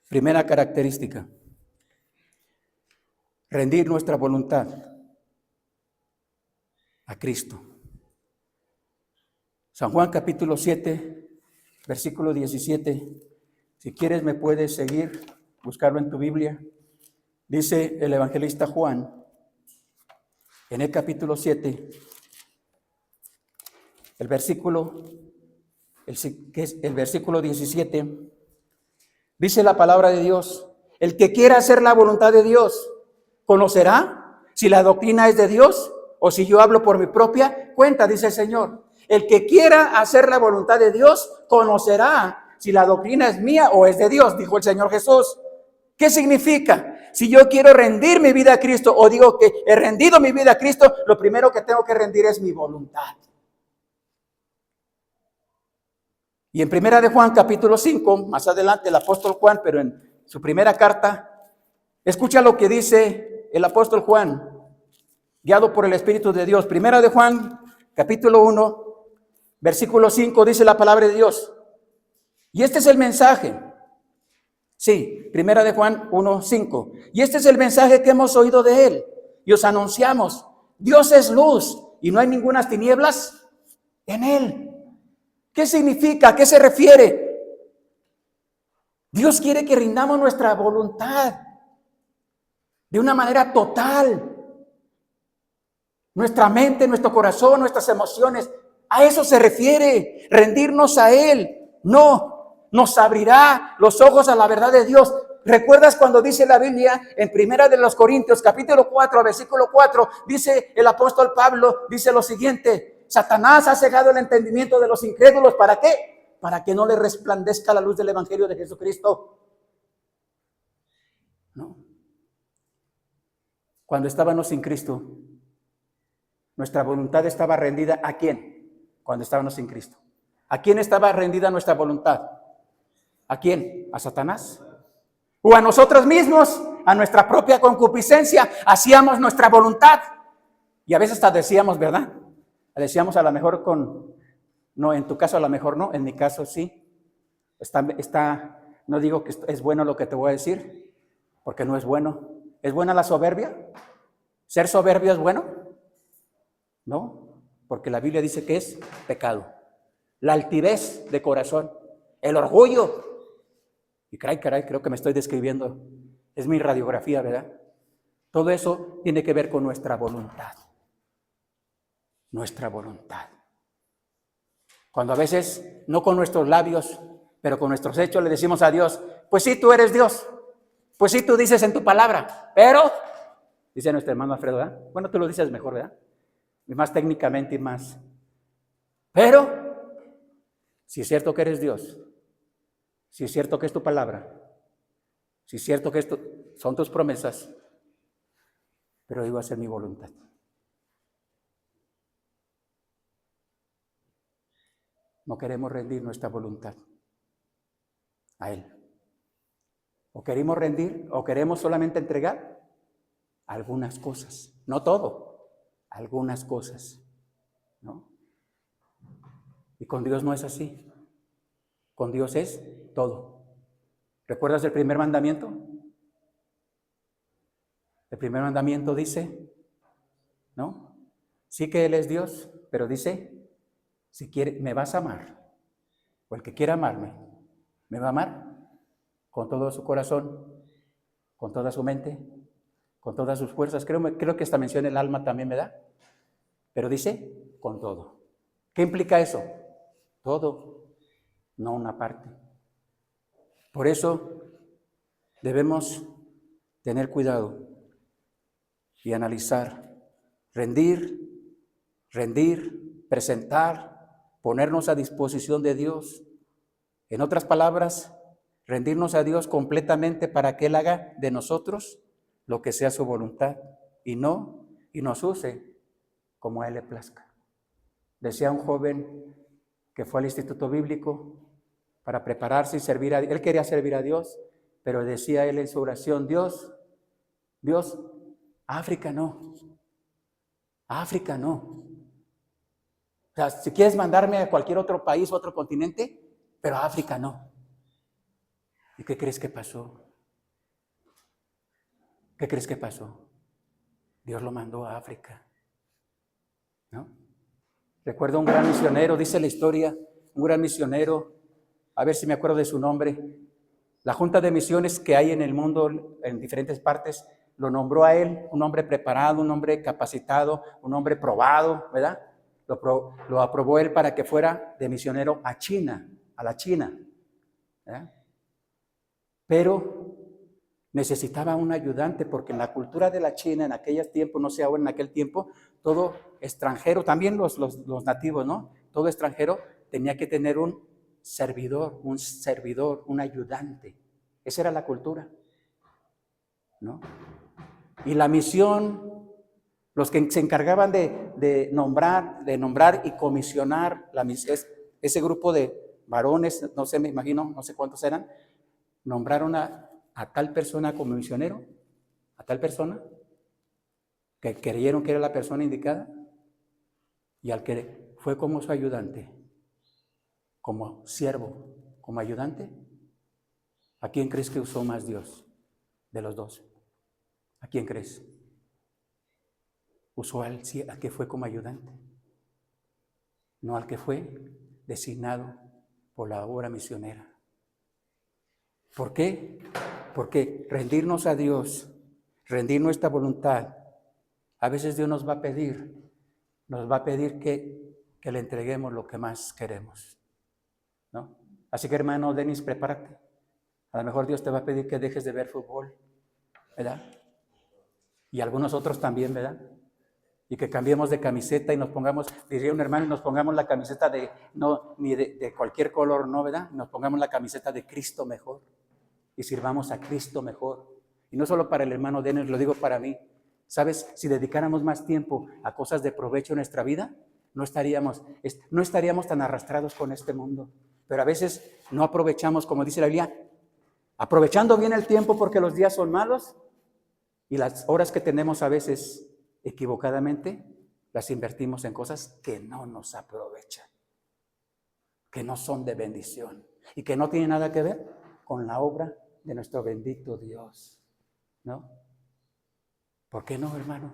Primera característica. Rendir nuestra voluntad a Cristo. San Juan capítulo 7, versículo 17. Si quieres me puedes seguir, buscarlo en tu Biblia. Dice el evangelista Juan, en el capítulo 7, el versículo 17, dice la palabra de Dios, el que quiera hacer la voluntad de Dios, conocerá si la doctrina es de Dios o si yo hablo por mi propia cuenta, dice el Señor. El que quiera hacer la voluntad de Dios, conocerá si la doctrina es mía o es de Dios, dijo el Señor Jesús. ¿Qué significa? Si yo quiero rendir mi vida a Cristo o digo que he rendido mi vida a Cristo, lo primero que tengo que rendir es mi voluntad. Y en primera de Juan capítulo 5, más adelante el apóstol Juan, pero en su primera carta, escucha lo que dice el apóstol Juan, guiado por el Espíritu de Dios. Primera de Juan capítulo 1, versículo 5, dice la palabra de Dios. Y este es el mensaje. Sí, primera de Juan 1:5. Y este es el mensaje que hemos oído de él y os anunciamos. Dios es luz y no hay ninguna tinieblas en él. ¿Qué significa? ¿A qué se refiere? Dios quiere que rindamos nuestra voluntad de una manera total. Nuestra mente, nuestro corazón, nuestras emociones. A eso se refiere, rendirnos a él. No. Nos abrirá los ojos a la verdad de Dios. ¿Recuerdas cuando dice la Biblia en Primera de los Corintios, capítulo 4, versículo 4, dice el apóstol Pablo, dice lo siguiente, Satanás ha cegado el entendimiento de los incrédulos, ¿para qué? Para que no le resplandezca la luz del evangelio de Jesucristo. ¿No? Cuando estábamos sin Cristo, nuestra voluntad estaba rendida ¿a quién? Cuando estábamos sin Cristo. ¿A quién estaba rendida nuestra voluntad? ¿A quién? ¿A Satanás? ¿O a nosotros mismos? A nuestra propia concupiscencia. Hacíamos nuestra voluntad. Y a veces hasta decíamos, ¿verdad? Decíamos a lo mejor no, en tu caso a lo mejor no, en mi caso sí. No digo que es bueno lo que te voy a decir, porque no es bueno. ¿Es buena la soberbia? ¿Ser soberbio es bueno? No, porque la Biblia dice que es pecado. La altivez de corazón, el orgullo. Y caray, creo que me estoy describiendo. Es mi radiografía, ¿verdad? Todo eso tiene que ver con nuestra voluntad. Nuestra voluntad. Cuando a veces, no con nuestros labios, pero con nuestros hechos le decimos a Dios, pues sí, tú eres Dios. Pues sí, tú dices en tu palabra. Pero, dice nuestro hermano Alfredo, ¿verdad? Bueno, tú lo dices mejor, ¿verdad? Y más técnicamente y más. Pero, si es cierto que eres Dios, si es cierto que es tu palabra, si es cierto que son tus promesas, pero iba a hacer mi voluntad. No queremos rendir nuestra voluntad a Él. O queremos rendir, o queremos solamente entregar algunas cosas. No todo, algunas cosas, ¿no? Y con Dios no es así. Con Dios es todo. ¿Recuerdas el primer mandamiento? El primer mandamiento dice, ¿no? Sí que Él es Dios, pero dice, si quiere, me vas a amar, o el que quiera amarme, me va a amar con todo su corazón, con toda su mente, con todas sus fuerzas. Creo que esta mención el alma también me da, pero dice, con todo. ¿Qué implica eso? Todo, no una parte. Por eso debemos tener cuidado y analizar, rendir, presentar, ponernos a disposición de Dios. En otras palabras, rendirnos a Dios completamente para que Él haga de nosotros lo que sea su voluntad y nos use como a Él le plazca. Decía un joven que fue al Instituto Bíblico para prepararse y servir a Dios. Él quería servir a Dios, pero decía él en su oración, Dios, África no. O sea, si quieres mandarme a cualquier otro país, otro continente, pero a África no. ¿Y qué crees que pasó? ¿Qué crees que pasó? Dios lo mandó a África, ¿no? Recuerdo un gran misionero, dice la historia, un gran misionero, a ver si me acuerdo de su nombre. La Junta de Misiones que hay en el mundo, en diferentes partes, lo nombró a él, un hombre preparado, un hombre capacitado, un hombre probado, ¿verdad? Lo aprobó él para que fuera de misionero a China, a la China, ¿verdad? Pero necesitaba un ayudante porque en la cultura de la China, en aquellos tiempos, no sé ahora, en aquel tiempo, todo extranjero, también los nativos, ¿no? Todo extranjero tenía que tener un servidor, un ayudante. Esa era la cultura, ¿no? Y la misión, los que se encargaban de nombrar y comisionar ese grupo de varones, no sé, me imagino, no sé cuántos eran, nombraron a tal persona como misionero, a tal persona, que creyeron que era la persona indicada, y al que fue como su ayudante, como siervo, como ayudante. ¿A quién crees que usó más Dios de los dos? ¿A quién crees? Usó al que fue como ayudante, no al que fue designado por la obra misionera. ¿Por qué? Porque rendirnos a Dios, rendir nuestra voluntad, a veces Dios nos va a pedir que le entreguemos lo que más queremos, ¿no? Así que, hermano Denis, prepárate. A lo mejor Dios te va a pedir que dejes de ver fútbol, ¿verdad? Y algunos otros también, ¿verdad? Y que cambiemos de camiseta y nos pongamos, diría un hermano, nos pongamos la camiseta ni de cualquier color, ¿no, verdad? Nos pongamos la camiseta de Cristo mejor y sirvamos a Cristo mejor. Y no solo para el hermano Denis, lo digo para mí. ¿Sabes? Si dedicáramos más tiempo a cosas de provecho en nuestra vida, no estaríamos tan arrastrados con este mundo. Pero a veces no aprovechamos, como dice la Biblia, aprovechando bien el tiempo porque los días son malos y las horas que tenemos a veces equivocadamente las invertimos en cosas que no nos aprovechan, que no son de bendición y que no tienen nada que ver con la obra de nuestro bendito Dios, ¿no? ¿Por qué no, hermano?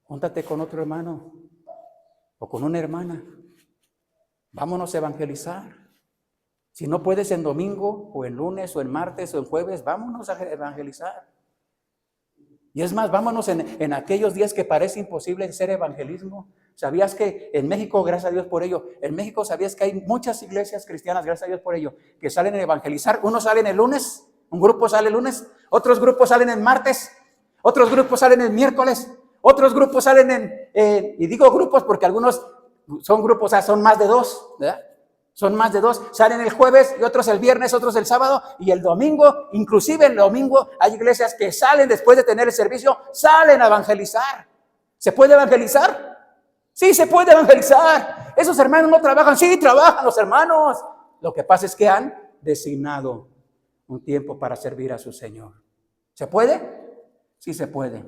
Júntate con otro hermano o con una hermana. Vámonos a evangelizar. Si no puedes en domingo o en lunes o en martes o en jueves, vámonos a evangelizar. Y es más, vámonos en aquellos días que parece imposible hacer evangelismo. ¿Sabías que en México, gracias a Dios por ello, en México sabías que hay muchas iglesias cristianas, gracias a Dios por ello, que salen a evangelizar? Unos salen el lunes, un grupo sale el lunes, otros grupos salen el martes, otros grupos salen el miércoles, otros grupos salen y digo grupos porque algunos son grupos, o sea, son más de dos, ¿verdad? Son más de 2. Salen el jueves y otros el viernes, otros el sábado y el domingo. Inclusive el domingo hay iglesias que salen después de tener el servicio, salen a evangelizar. ¿Se puede evangelizar? Sí, se puede evangelizar. Esos hermanos no trabajan. Sí, trabajan los hermanos. Lo que pasa es que han designado un tiempo para servir a su Señor. ¿Se puede? Sí se puede.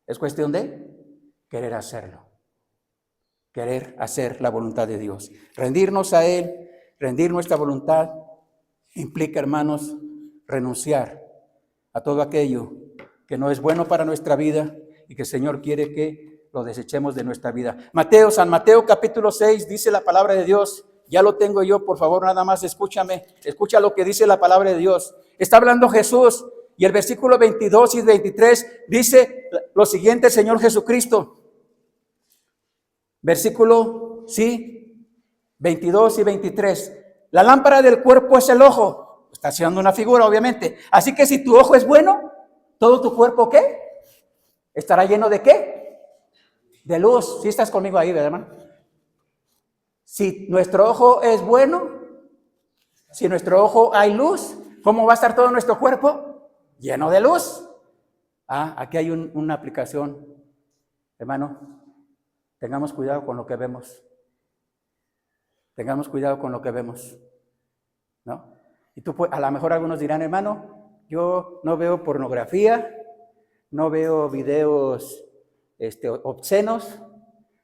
Es cuestión de querer hacerlo. Querer hacer la voluntad de Dios. Rendirnos a Él, rendir nuestra voluntad, implica, hermanos, renunciar a todo aquello que no es bueno para nuestra vida y que el Señor quiere que lo desechemos de nuestra vida. San Mateo capítulo 6 dice la palabra de Dios. Ya lo tengo yo, por favor, nada más escúchame. Escucha lo que dice la palabra de Dios. Está hablando Jesús y el versículo 22 y 23 dice lo siguiente, el Señor Jesucristo. Versículo, 22 y 23. La lámpara del cuerpo es el ojo. Está haciendo una figura, obviamente. Así que si tu ojo es bueno, ¿todo tu cuerpo qué? ¿Estará lleno de qué? De luz. ¿Sí estás conmigo ahí, verdad, hermano? Si nuestro ojo es bueno, si en nuestro ojo hay luz, ¿cómo va a estar todo nuestro cuerpo? Lleno de luz. Aquí hay una aplicación, hermano. Tengamos cuidado con lo que vemos. Tengamos cuidado con lo que vemos, ¿no? Y tú, a lo mejor algunos dirán, hermano, yo no veo pornografía, no veo videos obscenos,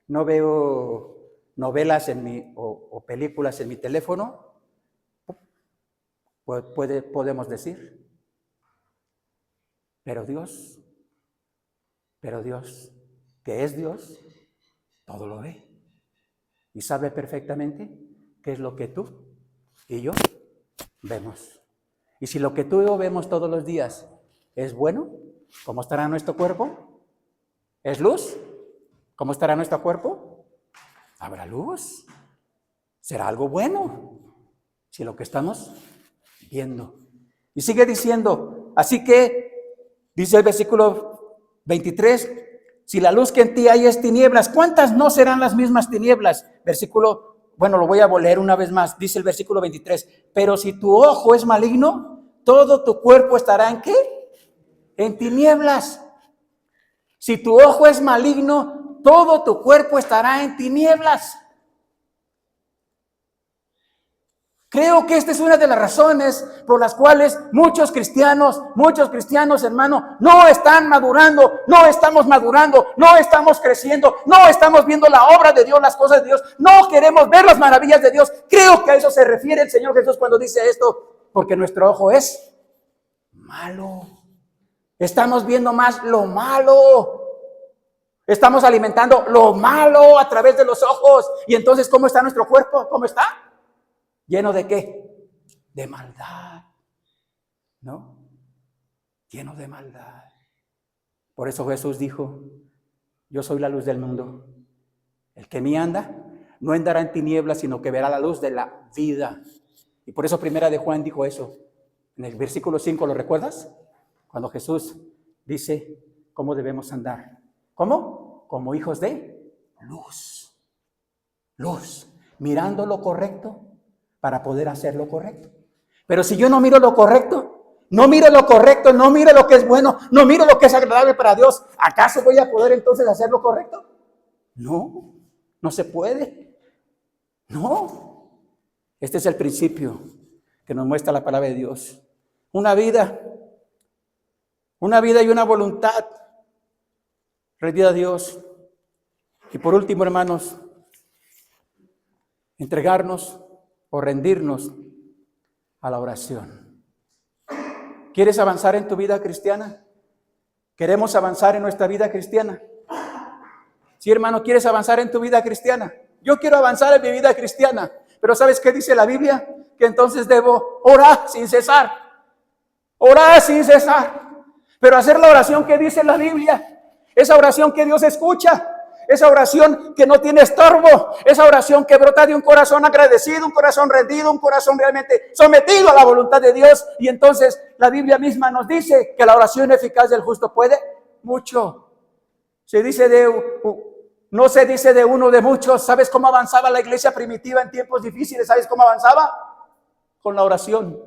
no veo novelas o películas en mi teléfono. Podemos decir. Pero Dios, que es Dios, todo lo ve y sabe perfectamente qué es lo que tú y yo vemos. Y si lo que tú y yo vemos todos los días es bueno, ¿cómo estará nuestro cuerpo? ¿Es luz? ¿Cómo estará nuestro cuerpo? ¿Habrá luz? ¿Será algo bueno? Si lo que estamos viendo. Y sigue diciendo, así que, dice el versículo 23, si la luz que en ti hay es tinieblas, ¿cuántas no serán las mismas tinieblas? Lo voy a leer una vez más. Dice el versículo 23, pero si tu ojo es maligno, todo tu cuerpo estará ¿en qué? En tinieblas. Si tu ojo es maligno, todo tu cuerpo estará en tinieblas. Creo que esta es una de las razones por las cuales muchos cristianos, hermano, no están madurando, no estamos madurando, no estamos creciendo, no estamos viendo la obra de Dios, las cosas de Dios, no queremos ver las maravillas de Dios. Creo que a eso se refiere el Señor Jesús cuando dice esto, porque nuestro ojo es malo. Estamos viendo más lo malo. Estamos alimentando lo malo a través de los ojos. Y entonces, ¿cómo está nuestro cuerpo? ¿Cómo está? ¿Lleno de qué? De maldad, ¿no? Lleno de maldad. Por eso Jesús dijo, yo soy la luz del mundo. El que en mí anda, no andará en tinieblas, sino que verá la luz de la vida. Y por eso Primera de Juan dijo eso. En el versículo 5, ¿lo recuerdas? Cuando Jesús dice cómo debemos andar. ¿Cómo? Como hijos de luz. Luz. Mirando lo correcto para poder hacer lo correcto. Pero si yo no miro lo correcto, no miro lo que es bueno, no miro lo que es agradable para Dios, ¿acaso voy a poder entonces hacer lo correcto? No, no se puede. No. Este es el principio que nos muestra la palabra de Dios. Una vida y una voluntad rendida a Dios. Y por último, hermanos, entregarnos o rendirnos a la oración. ¿Quieres avanzar en tu vida cristiana? ¿Queremos avanzar en nuestra vida cristiana? Sí, hermano, ¿quieres avanzar en tu vida cristiana? Yo quiero avanzar en mi vida cristiana, pero ¿sabes qué dice la Biblia? Que entonces debo orar sin cesar. Orar sin cesar. Pero hacer la oración que dice la Biblia, esa oración que Dios escucha, esa oración que no tiene estorbo, esa oración que brota de un corazón agradecido, un corazón rendido, un corazón realmente sometido a la voluntad de Dios. Y entonces la Biblia misma nos dice que la oración eficaz del justo puede mucho. Se dice No se dice de uno, de muchos. ¿Sabes cómo avanzaba la iglesia primitiva en tiempos difíciles? ¿Sabes cómo avanzaba? Con la oración.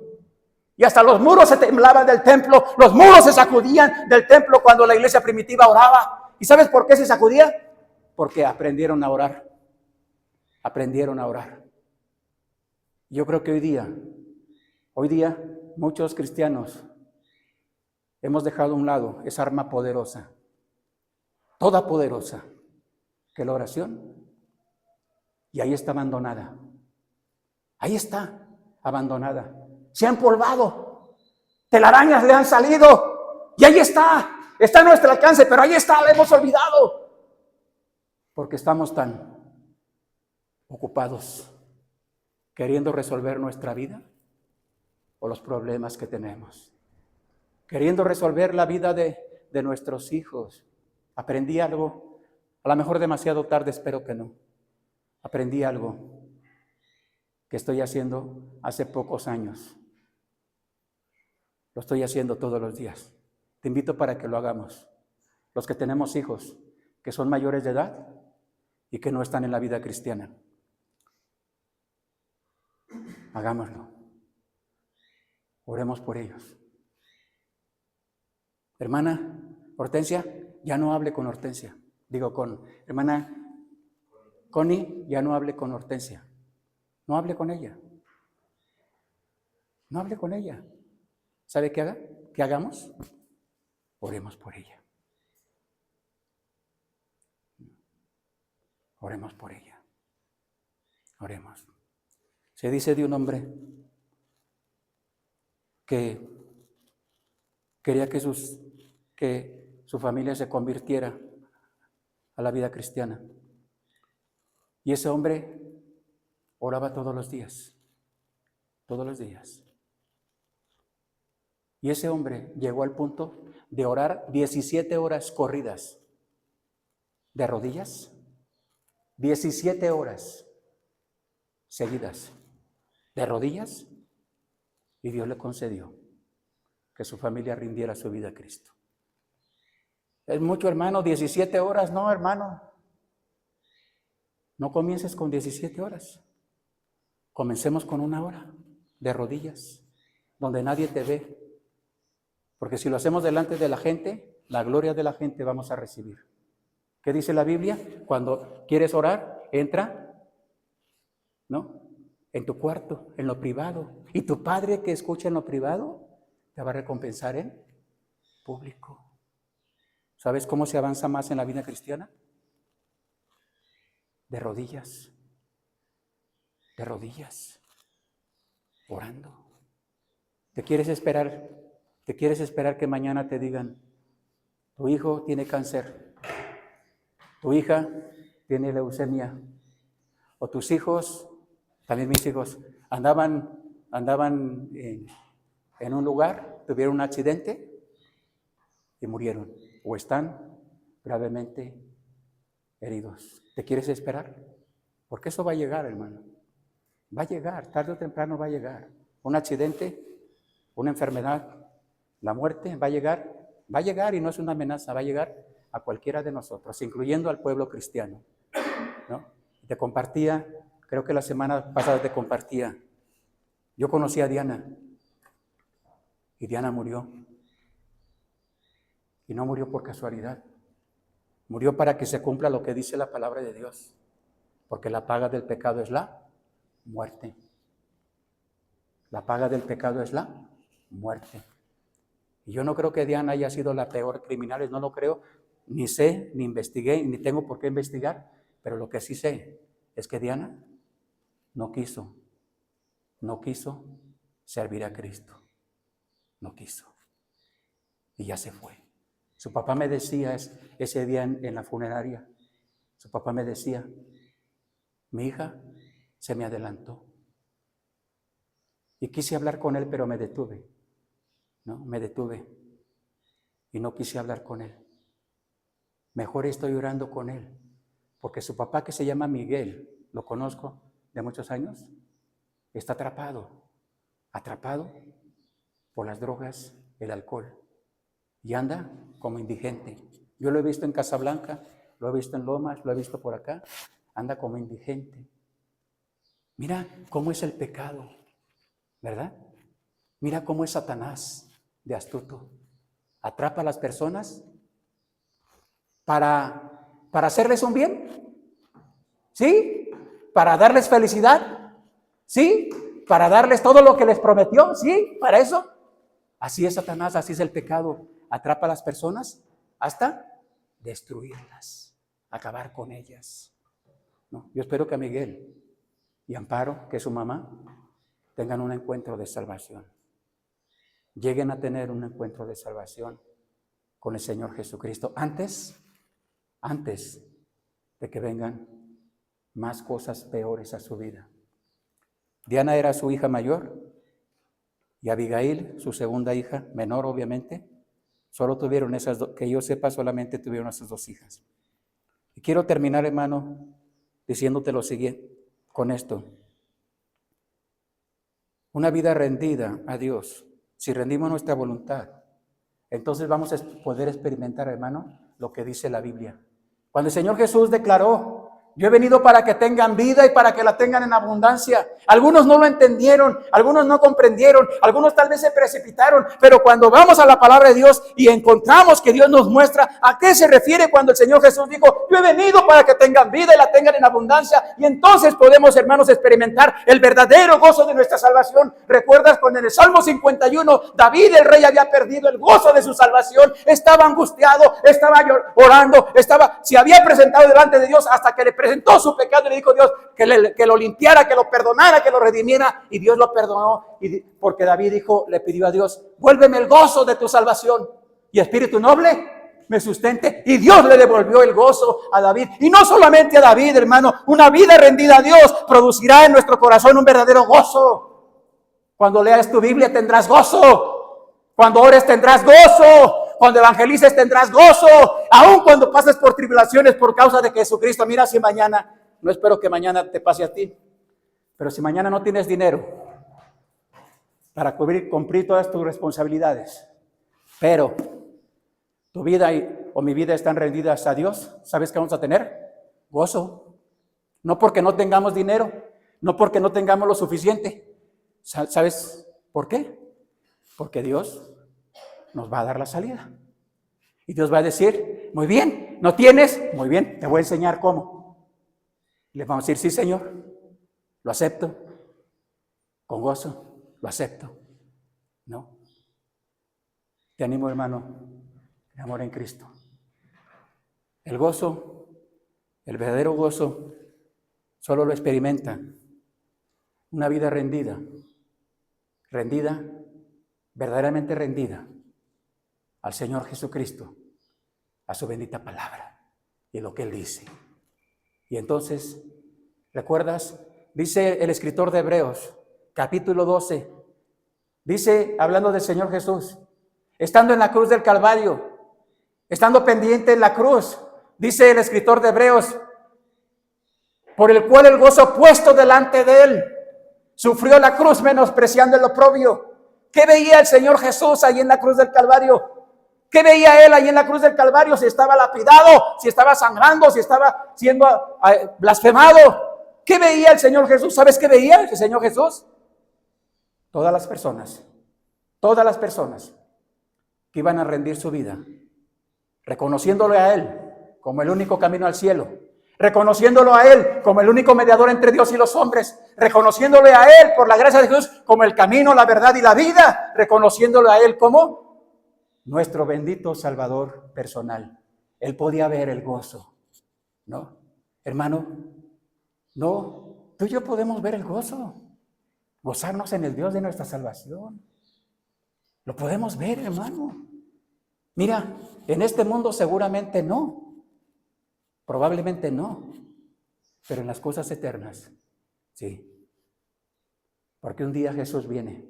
Y hasta los muros se temblaban del templo, los muros se sacudían del templo cuando la iglesia primitiva oraba. ¿Y sabes por qué se sacudía? Porque aprendieron a orar. Aprendieron a orar. Yo creo que hoy día, muchos cristianos hemos dejado a un lado esa arma poderosa, toda poderosa, que es la oración. Y ahí está abandonada. Ahí está abandonada. Se ha empolvado. Telarañas le han salido. Y ahí está. Está a nuestro alcance, pero ahí está, la hemos olvidado. Porque estamos tan ocupados queriendo resolver nuestra vida o los problemas que tenemos. Queriendo resolver la vida de nuestros hijos. Aprendí algo, a lo mejor demasiado tarde, espero que no. Aprendí algo que estoy haciendo hace pocos años. Lo estoy haciendo todos los días. Te invito para que lo hagamos. Los que tenemos hijos que son mayores de edad y que no están en la vida cristiana. Hagámoslo. Oremos por ellos. Hermana Hortensia, ya no hable con Hortensia. Digo, con hermana Connie, ya no hable con Hortensia. No hable con ella. No hable con ella. ¿Sabe qué haga? ¿Qué hagamos? Oremos por ella. Oremos por ella. Oremos. Se dice de un hombre que quería que su familia se convirtiera a la vida cristiana. Y ese hombre oraba todos los días. Todos los días. Y ese hombre llegó al punto de orar 17 horas corridas de rodillas. 17 horas seguidas de rodillas. Y Dios le concedió que su familia rindiera su vida a Cristo. Es mucho, hermano, 17 horas. No, hermano. No comiences con 17 horas. Comencemos con 1 hora de rodillas, donde nadie te ve. Porque si lo hacemos delante de la gente, la gloria de la gente vamos a recibir. ¿Qué dice la Biblia? Cuando quieres orar, entra, ¿no? En tu cuarto, en lo privado. Y tu Padre que escucha en lo privado, te va a recompensar en público. ¿Sabes cómo se avanza más en la vida cristiana? De rodillas. De rodillas. Orando. ¿Te quieres esperar que mañana te digan, tu hijo tiene cáncer, tu hija tiene leucemia, o tus hijos, también mis hijos, andaban en un lugar, tuvieron un accidente y murieron, o están gravemente heridos? ¿Te quieres esperar? Porque eso va a llegar, hermano. Va a llegar, tarde o temprano va a llegar. Un accidente, una enfermedad, la muerte va a llegar y no es una amenaza, va a llegar a cualquiera de nosotros, incluyendo al pueblo cristiano, ¿no? Te compartía, creo que la semana pasada te compartía, yo conocí a Diana y Diana murió. Y no murió por casualidad, murió para que se cumpla lo que dice la palabra de Dios, porque la paga del pecado es la muerte. La paga del pecado es la muerte. Y yo no creo que Diana haya sido la peor criminal, no lo creo, ni sé, ni investigué, ni tengo por qué investigar, pero lo que sí sé es que Diana no quiso servir a Cristo, no quiso, y ya se fue. Su papá me decía ese día en la funeraria, su papá me decía, mi hija se me adelantó, y quise hablar con él, pero me detuve. Me detuve y no quise hablar con él. Mejor estoy orando con él, porque su papá, que se llama Miguel, lo conozco de muchos años, está atrapado por las drogas, el alcohol, y anda como indigente. Yo lo he visto en Casablanca, lo he visto en Lomas, lo he visto por acá, anda como indigente. Mira cómo es el pecado, ¿verdad? Mira cómo es Satanás de astuto. Atrapa a las personas para hacerles un bien, ¿sí? Para darles felicidad, ¿sí? Para darles todo lo que les prometió, ¿sí? Para eso. Así es Satanás, así es el pecado. Atrapa a las personas hasta destruirlas, acabar con ellas. No, yo espero que a Miguel y Amparo, que es su mamá, tengan un encuentro de salvación. Lleguen a tener un encuentro de salvación con el Señor Jesucristo antes de que vengan más cosas peores a su vida. Diana era su hija mayor y Abigail, su segunda hija, menor obviamente, solo tuvieron esas dos, que yo sepa, solamente tuvieron esas dos hijas. Y quiero terminar, hermano, diciéndote lo siguiente, con esto. Una vida rendida a Dios, si rendimos nuestra voluntad, entonces vamos a poder experimentar, hermano, lo que dice la Biblia. Cuando el Señor Jesús declaró: yo he venido para que tengan vida y para que la tengan en abundancia. Algunos no lo entendieron, algunos no comprendieron, algunos tal vez se precipitaron, pero cuando vamos a la palabra de Dios y encontramos que Dios nos muestra a qué se refiere cuando el Señor Jesús dijo: yo he venido para que tengan vida y la tengan en abundancia, y entonces podemos, hermanos, experimentar el verdadero gozo de nuestra salvación. ¿Recuerdas cuando en el Salmo 51 David el rey había perdido el gozo de su salvación? Estaba angustiado, estaba orando, se había presentado delante de Dios hasta que le presentó su pecado y le dijo a Dios que lo limpiara, que lo perdonara, que lo redimiera, y Dios lo perdonó, porque David le pidió a Dios: vuélveme el gozo de tu salvación y espíritu noble me sustente. Y Dios le devolvió el gozo a David. Y no solamente a David, hermano, una vida rendida a Dios producirá en nuestro corazón un verdadero gozo. Cuando leas tu Biblia tendrás gozo, cuando ores tendrás gozo, cuando evangelices tendrás gozo, aun cuando pases por tribulaciones por causa de Jesucristo. Mira, si mañana, no espero que mañana te pase a ti, pero si mañana no tienes dinero para cumplir todas tus responsabilidades, pero tu vida o mi vida están rendidas a Dios, ¿sabes qué vamos a tener? Gozo. No porque no tengamos dinero, no porque no tengamos lo suficiente. ¿Sabes por qué? Porque Dios nos va a dar la salida. Y Dios va a decir: muy bien, ¿no tienes? Muy bien, te voy a enseñar cómo. Y le vamos a decir: sí, Señor, lo acepto. Con gozo, lo acepto. ¿No? Te animo, hermano, el amor en Cristo. El gozo, el verdadero gozo, solo lo experimentan una vida rendida, verdaderamente rendida al Señor Jesucristo, a su bendita palabra y lo que Él dice. Y entonces, ¿recuerdas? Dice el escritor de Hebreos, capítulo 12, dice, hablando del Señor Jesús, estando en la cruz del Calvario, estando pendiente en la cruz, dice el escritor de Hebreos, por el cual el gozo puesto delante de Él, sufrió la cruz menospreciando el oprobio. ¿Qué veía el Señor Jesús ahí en la cruz del Calvario? ¿Qué veía Él ahí en la cruz del Calvario? Si estaba lapidado, si estaba sangrando, si estaba siendo blasfemado. ¿Qué veía el Señor Jesús? ¿Sabes qué veía el Señor Jesús? Todas las personas que iban a rendir su vida, reconociéndole a Él como el único camino al cielo, reconociéndolo a Él como el único mediador entre Dios y los hombres, reconociéndole a Él por la gracia de Jesús como el camino, la verdad y la vida, reconociéndole a Él como nuestro bendito Salvador personal. Él podía ver el gozo, ¿no? Hermano, no, tú y yo podemos ver el gozo, gozarnos en el Dios de nuestra salvación. Lo podemos ver, hermano. Mira, en este mundo seguramente no, probablemente no, pero en las cosas eternas, sí. Porque un día Jesús viene.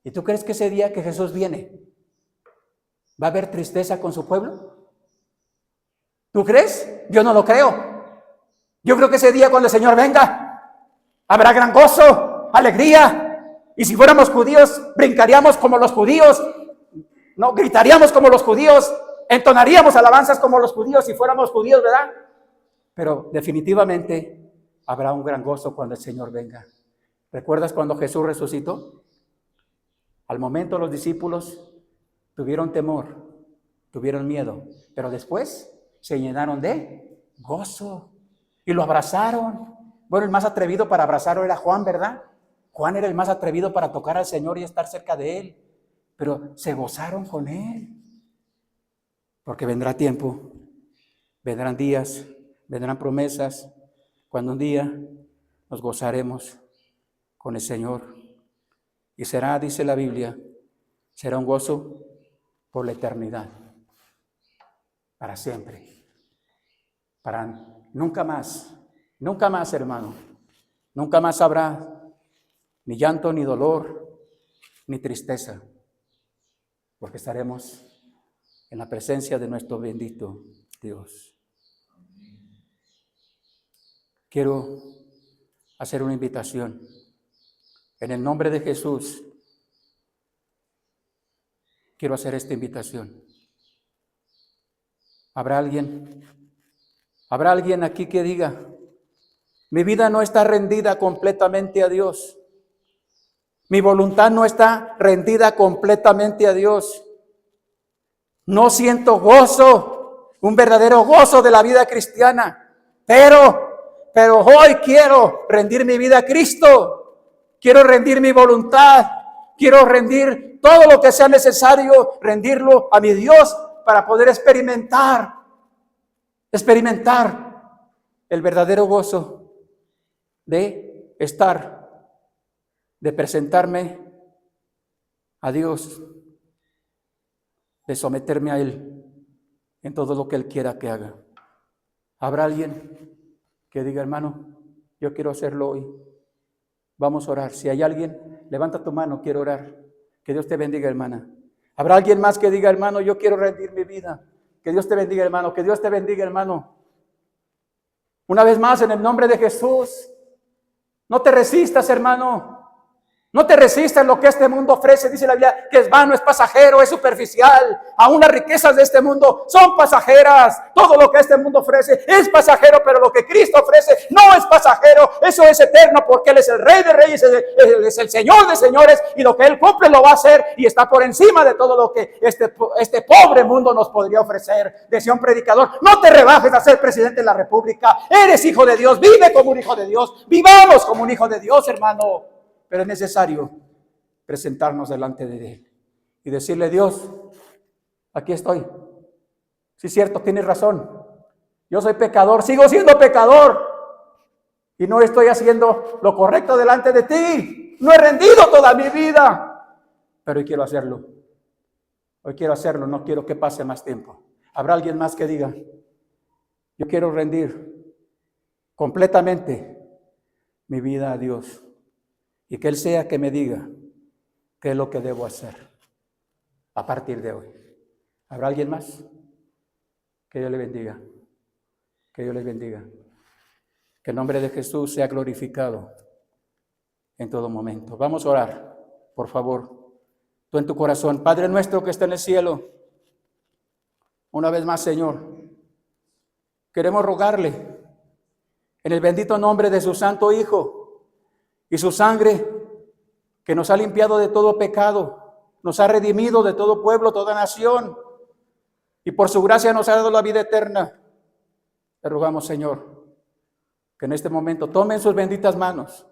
¿Y tú crees que ese día que Jesús viene va a haber tristeza con su pueblo? ¿Tú crees? Yo no lo creo. Yo creo que ese día cuando el Señor venga, habrá gran gozo, alegría. Y si fuéramos judíos, brincaríamos como los judíos, no gritaríamos como los judíos, Entonaríamos alabanzas como los judíos si fuéramos judíos, ¿verdad? Pero definitivamente habrá un gran gozo cuando el Señor venga. ¿Recuerdas cuando Jesús resucitó? Al momento los discípulos tuvieron temor, tuvieron miedo, pero después se llenaron de gozo y lo abrazaron. Bueno, el más atrevido para abrazarlo era Juan, ¿verdad? Juan era el más atrevido para tocar al Señor y estar cerca de Él, pero se gozaron con Él. Porque vendrá tiempo, vendrán días, vendrán promesas, cuando un día nos gozaremos con el Señor. Y será, dice la Biblia, será un gozo por la eternidad, para siempre, para nunca más, hermano, nunca más habrá ni llanto, ni dolor, ni tristeza, porque estaremos en la presencia de nuestro bendito Dios. Quiero hacer una invitación. En el nombre de Jesús, quiero hacer esta invitación. ¿Habrá alguien aquí que diga, mi vida no está rendida completamente a Dios? Mi voluntad no está rendida completamente a Dios. No siento gozo, un verdadero gozo de la vida cristiana, pero hoy quiero rendir mi vida a Cristo. Quiero rendir mi voluntad, quiero rendir todo lo que sea necesario, rendirlo a mi Dios para poder experimentar el verdadero gozo de estar, de presentarme a Dios, de someterme a Él en todo lo que Él quiera que haga. ¿Habrá alguien que diga, hermano, yo quiero hacerlo hoy? Vamos a orar. Si hay alguien, levanta tu mano, quiero orar. Que Dios te bendiga, hermana. ¿Habrá alguien más que diga, hermano, yo quiero rendir mi vida? Que Dios te bendiga, hermano. Que Dios te bendiga, hermano. Una vez más, en el nombre de Jesús, no te resistas, hermano. No te resistas lo que este mundo ofrece. Dice la Biblia que es vano, es pasajero, es superficial. Aún las riquezas de este mundo son pasajeras. Todo lo que este mundo ofrece es pasajero, pero lo que Cristo ofrece no es pasajero. Eso es eterno porque Él es el Rey de Reyes, Él es el Señor de Señores, y lo que Él cumple lo va a hacer y está por encima de todo lo que este pobre mundo nos podría ofrecer. Decía un predicador, no te rebajes a ser presidente de la República. Eres hijo de Dios, vive como un hijo de Dios. Vivamos como un hijo de Dios, hermano. Pero es necesario presentarnos delante de Él y decirle, Dios, aquí estoy. Sí, es cierto, tienes razón. Yo soy pecador, sigo siendo pecador y no estoy haciendo lo correcto delante de ti. No he rendido toda mi vida, pero hoy quiero hacerlo. Hoy quiero hacerlo, no quiero que pase más tiempo. ¿Habrá alguien más que diga, yo quiero rendir completamente mi vida a Dios? Y que Él sea que me diga qué es lo que debo hacer a partir de hoy. ¿Habrá alguien más? Que Dios le bendiga. Que Dios les bendiga. Que el nombre de Jesús sea glorificado en todo momento. Vamos a orar, por favor. Tú en tu corazón. Padre nuestro que está en el cielo, una vez más, Señor, queremos rogarle en el bendito nombre de su Santo Hijo y su sangre, que nos ha limpiado de todo pecado, nos ha redimido de todo pueblo, toda nación, y por su gracia nos ha dado la vida eterna. Te rogamos, Señor, que en este momento tomen sus benditas manos.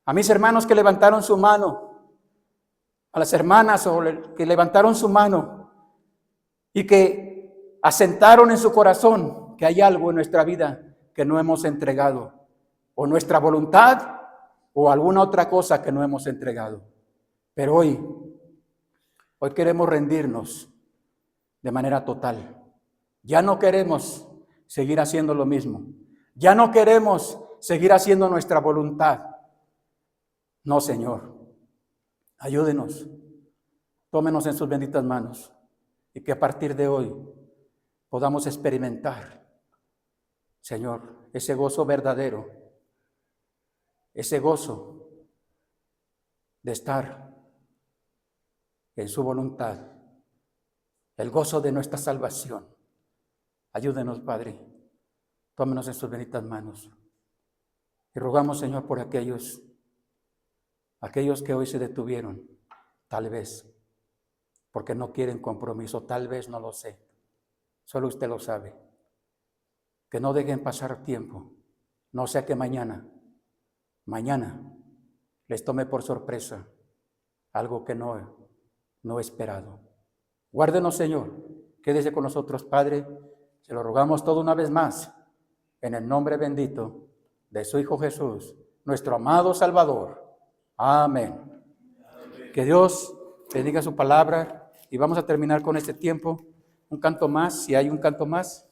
A mis hermanos que levantaron su mano, a las hermanas que levantaron su mano y que asentaron en su corazón que hay algo en nuestra vida que no hemos entregado, o nuestra voluntad, o alguna otra cosa que no hemos entregado. Pero hoy queremos rendirnos de manera total. Ya no queremos seguir haciendo lo mismo. Ya no queremos seguir haciendo nuestra voluntad. No, Señor. Ayúdenos. Tómenos en sus benditas manos y que a partir de hoy podamos experimentar, Señor, ese gozo verdadero, ese gozo de estar en su voluntad el gozo de nuestra salvación. Ayúdenos, Padre. Tómenos en sus benditas manos. Y rogamos, Señor, por aquellos que hoy se detuvieron, tal vez, porque no quieren compromiso, tal vez, no lo sé. Solo usted lo sabe. Que no dejen pasar tiempo. No sea que mañana les tome por sorpresa algo que no he esperado. Guárdenos, Señor. Quédese con nosotros, Padre. Se lo rogamos todo una vez más, en el nombre bendito de su Hijo Jesús, nuestro amado Salvador. Amén. Que Dios bendiga su palabra y vamos a terminar con este tiempo. Un canto más, si hay un canto más.